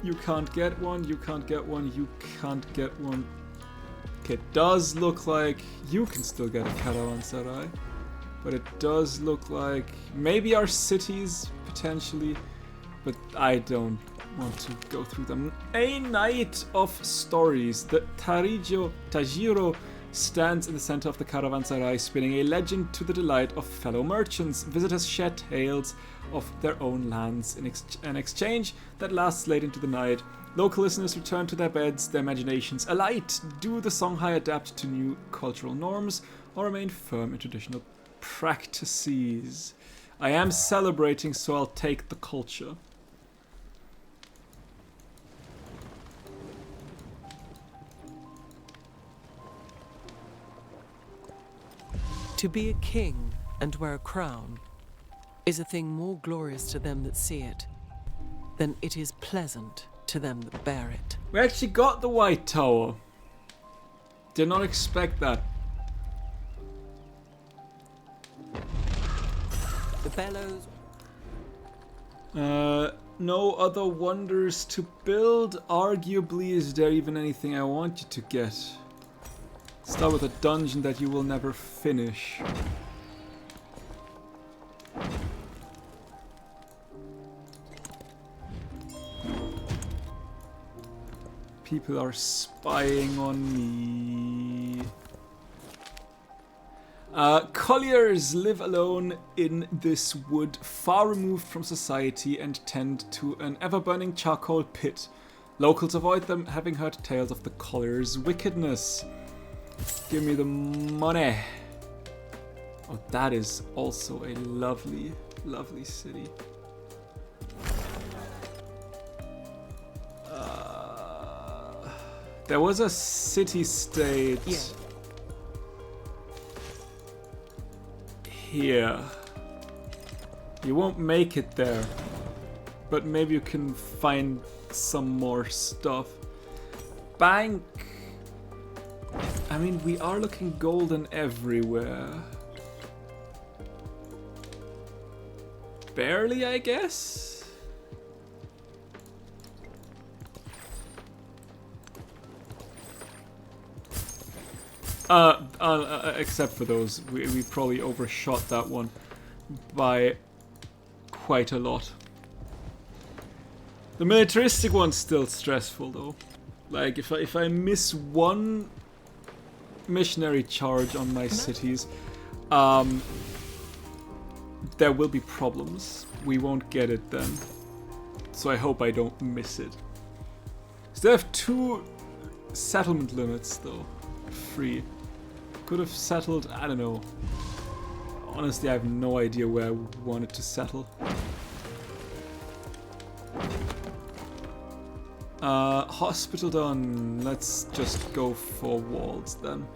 You can't get one, you can't get one, you can't get one. Okay, it does look like you can still get a caravanserai. But it does look like maybe our cities, potentially, but I don't want to go through them. A night of stories. The Tajiro stands in the center of the caravanserai, spinning a legend to the delight of fellow merchants. Visitors share tales of their own lands in an exchange that lasts late into the night. Local listeners return to their beds, their imaginations alight. Do the Songhai adapt to new cultural norms or remain firm in traditional practices? I am celebrating, so I'll take the culture. To be a king and wear a crown is a thing more glorious to them that see it than it is pleasant to them that bear it. We actually got the White Tower. Did not expect that. The bellows. No other wonders to build. Arguably, is there even anything I want you to get? Start with a dungeon that you will never finish. People are spying on me. Colliers live alone in this wood, far removed from society, and tend to an ever-burning charcoal pit. Locals avoid them, having heard tales of the colliers' wickedness. Give me the money. Oh, that is also a lovely, lovely city. There was a city-state here. You won't make it there. But maybe you can find some more stuff. Bank. I mean, we are looking golden everywhere. Barely, I guess? Except for those. We probably overshot that one by quite a lot. The militaristic one's still stressful though. Like if I miss one missionary charge on my cities, there will be problems. We won't get it then. So I hope I don't miss it. Still have 2 settlement limits though. 3. Could have settled, I don't know. Honestly, I have no idea where I wanted to settle. Hospital done. Let's just go for walls then.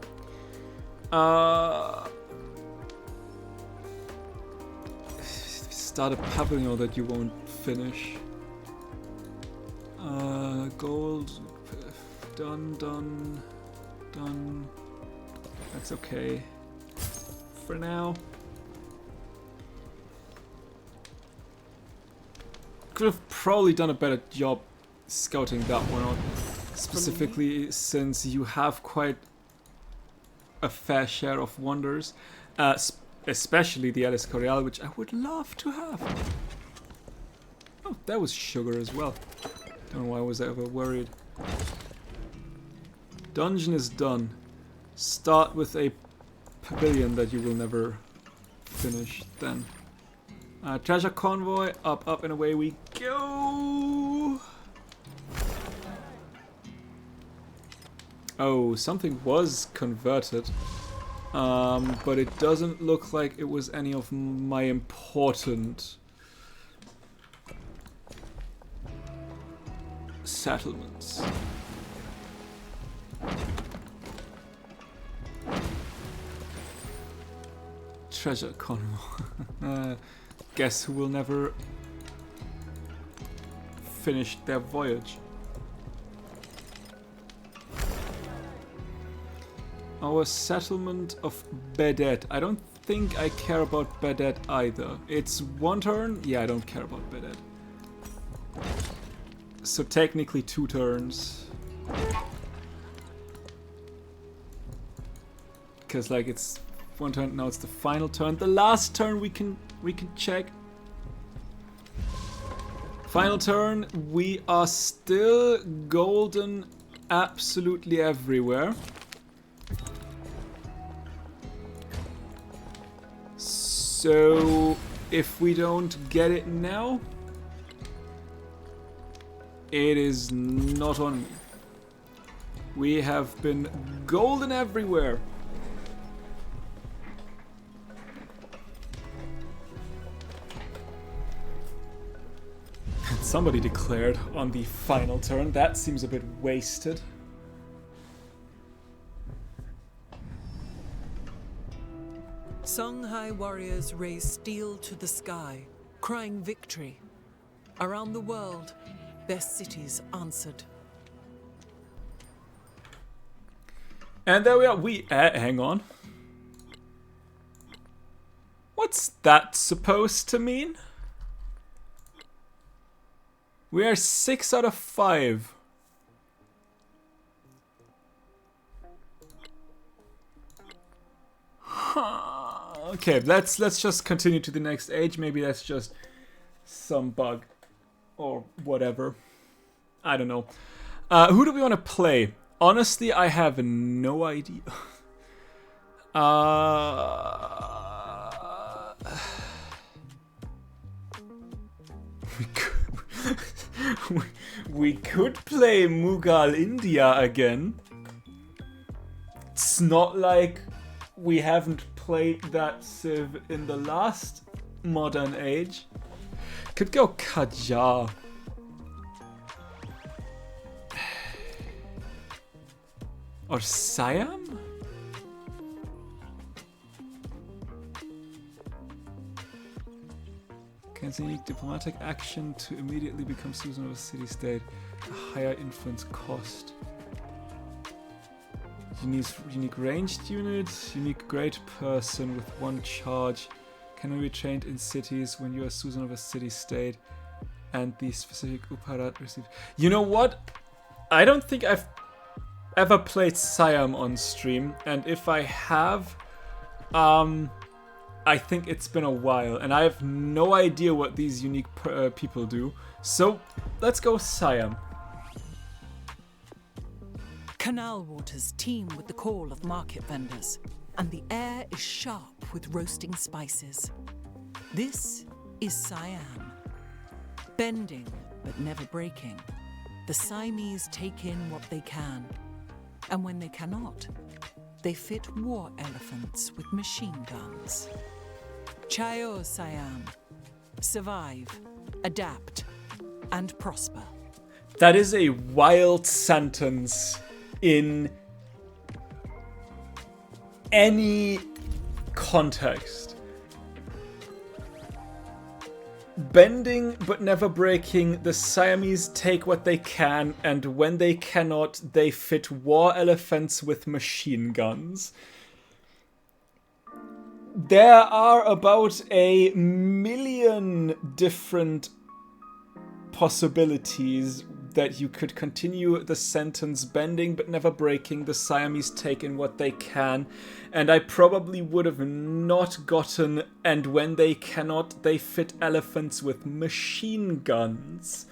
Start a pavilion that you won't finish. Gold. Done. That's okay. For now. Could have probably done a better job scouting that one out. Specifically since you have quite a fair share of wonders. Especially the El Escorial, which I would love to have. Oh, that was sugar as well. Don't know why I was ever worried. Dungeon is done. Start with a pavilion that you will never finish then. Treasure convoy, up and away we go. Oh, something was converted. But it doesn't look like it was any of my important settlements. Treasure convoy. Guess who will never finish their voyage. Our settlement of Bedet. I don't think I care about Bedet either. It's 1 turn? Yeah, I don't care about Bedet. So technically 2 turns. Because like it's 1 turn, now it's the final turn. The last turn we can check. Final turn, we are still golden absolutely everywhere. So, if we don't get it now, it is not on me. We have been golden everywhere. Somebody declared on the final turn. That seems a bit wasted. Songhai warriors raise steel to the sky, crying victory. Around the world, their cities answered. And there we are. Hang on. What's that supposed to mean? We are 6 out of 5. Okay, let's just continue to the next age. Maybe that's just some bug or whatever. I don't know. Who do we want to play? Honestly, I have no idea. We could play Mughal India again. It's not like we haven't played that civ in the last modern age. Could go Qajar. Or Siam? Can unique diplomatic action to immediately become citizen of a city-state. A higher influence cost. Unique ranged unit. Unique great person with 1 charge. Can only be trained in cities when you are citizen of a city-state. And the specific Uparat received. You know what? I don't think I've ever played Siam on stream. And if I have... I think it's been a while, and I have no idea what these unique people do. So, let's go Siam. Canal waters teem with the call of market vendors, and the air is sharp with roasting spices. This is Siam. Bending, but never breaking, the Siamese take in what they can, and when they cannot, they fit war elephants with machine guns. Chayo Siam. Survive, adapt, and prosper. That is a wild sentence in any context. Bending but never breaking, the Siamese take what they can, and when they cannot, they fit war elephants with machine guns. There are about 1 million different possibilities that you could continue the sentence. Bending but never breaking, the Siamese take in what they can, and I probably would have not gotten, and when they cannot, they fit elephants with machine guns.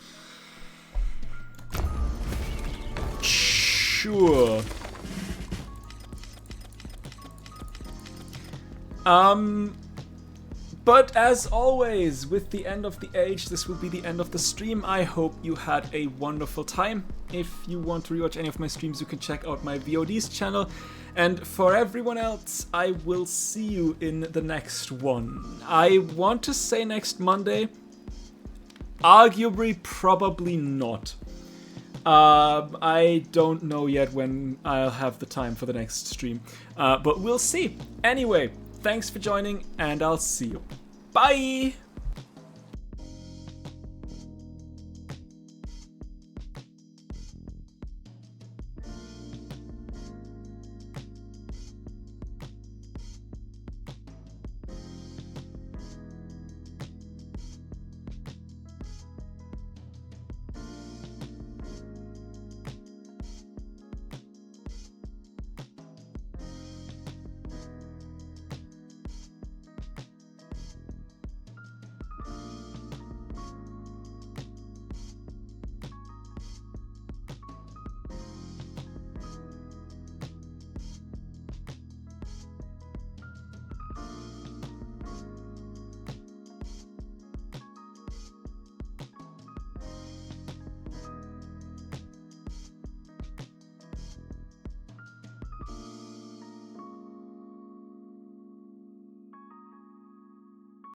Sure. But as always, with the end of the age, this will be the end of the stream. I hope you had a wonderful time. If you want to rewatch any of my streams, you can check out my VODs channel. And for everyone else, I will see you in the next one. I want to say next Monday. Arguably, probably not. I don't know yet when I'll have the time for the next stream. But we'll see. Anyway, thanks for joining, and I'll see you. Bye!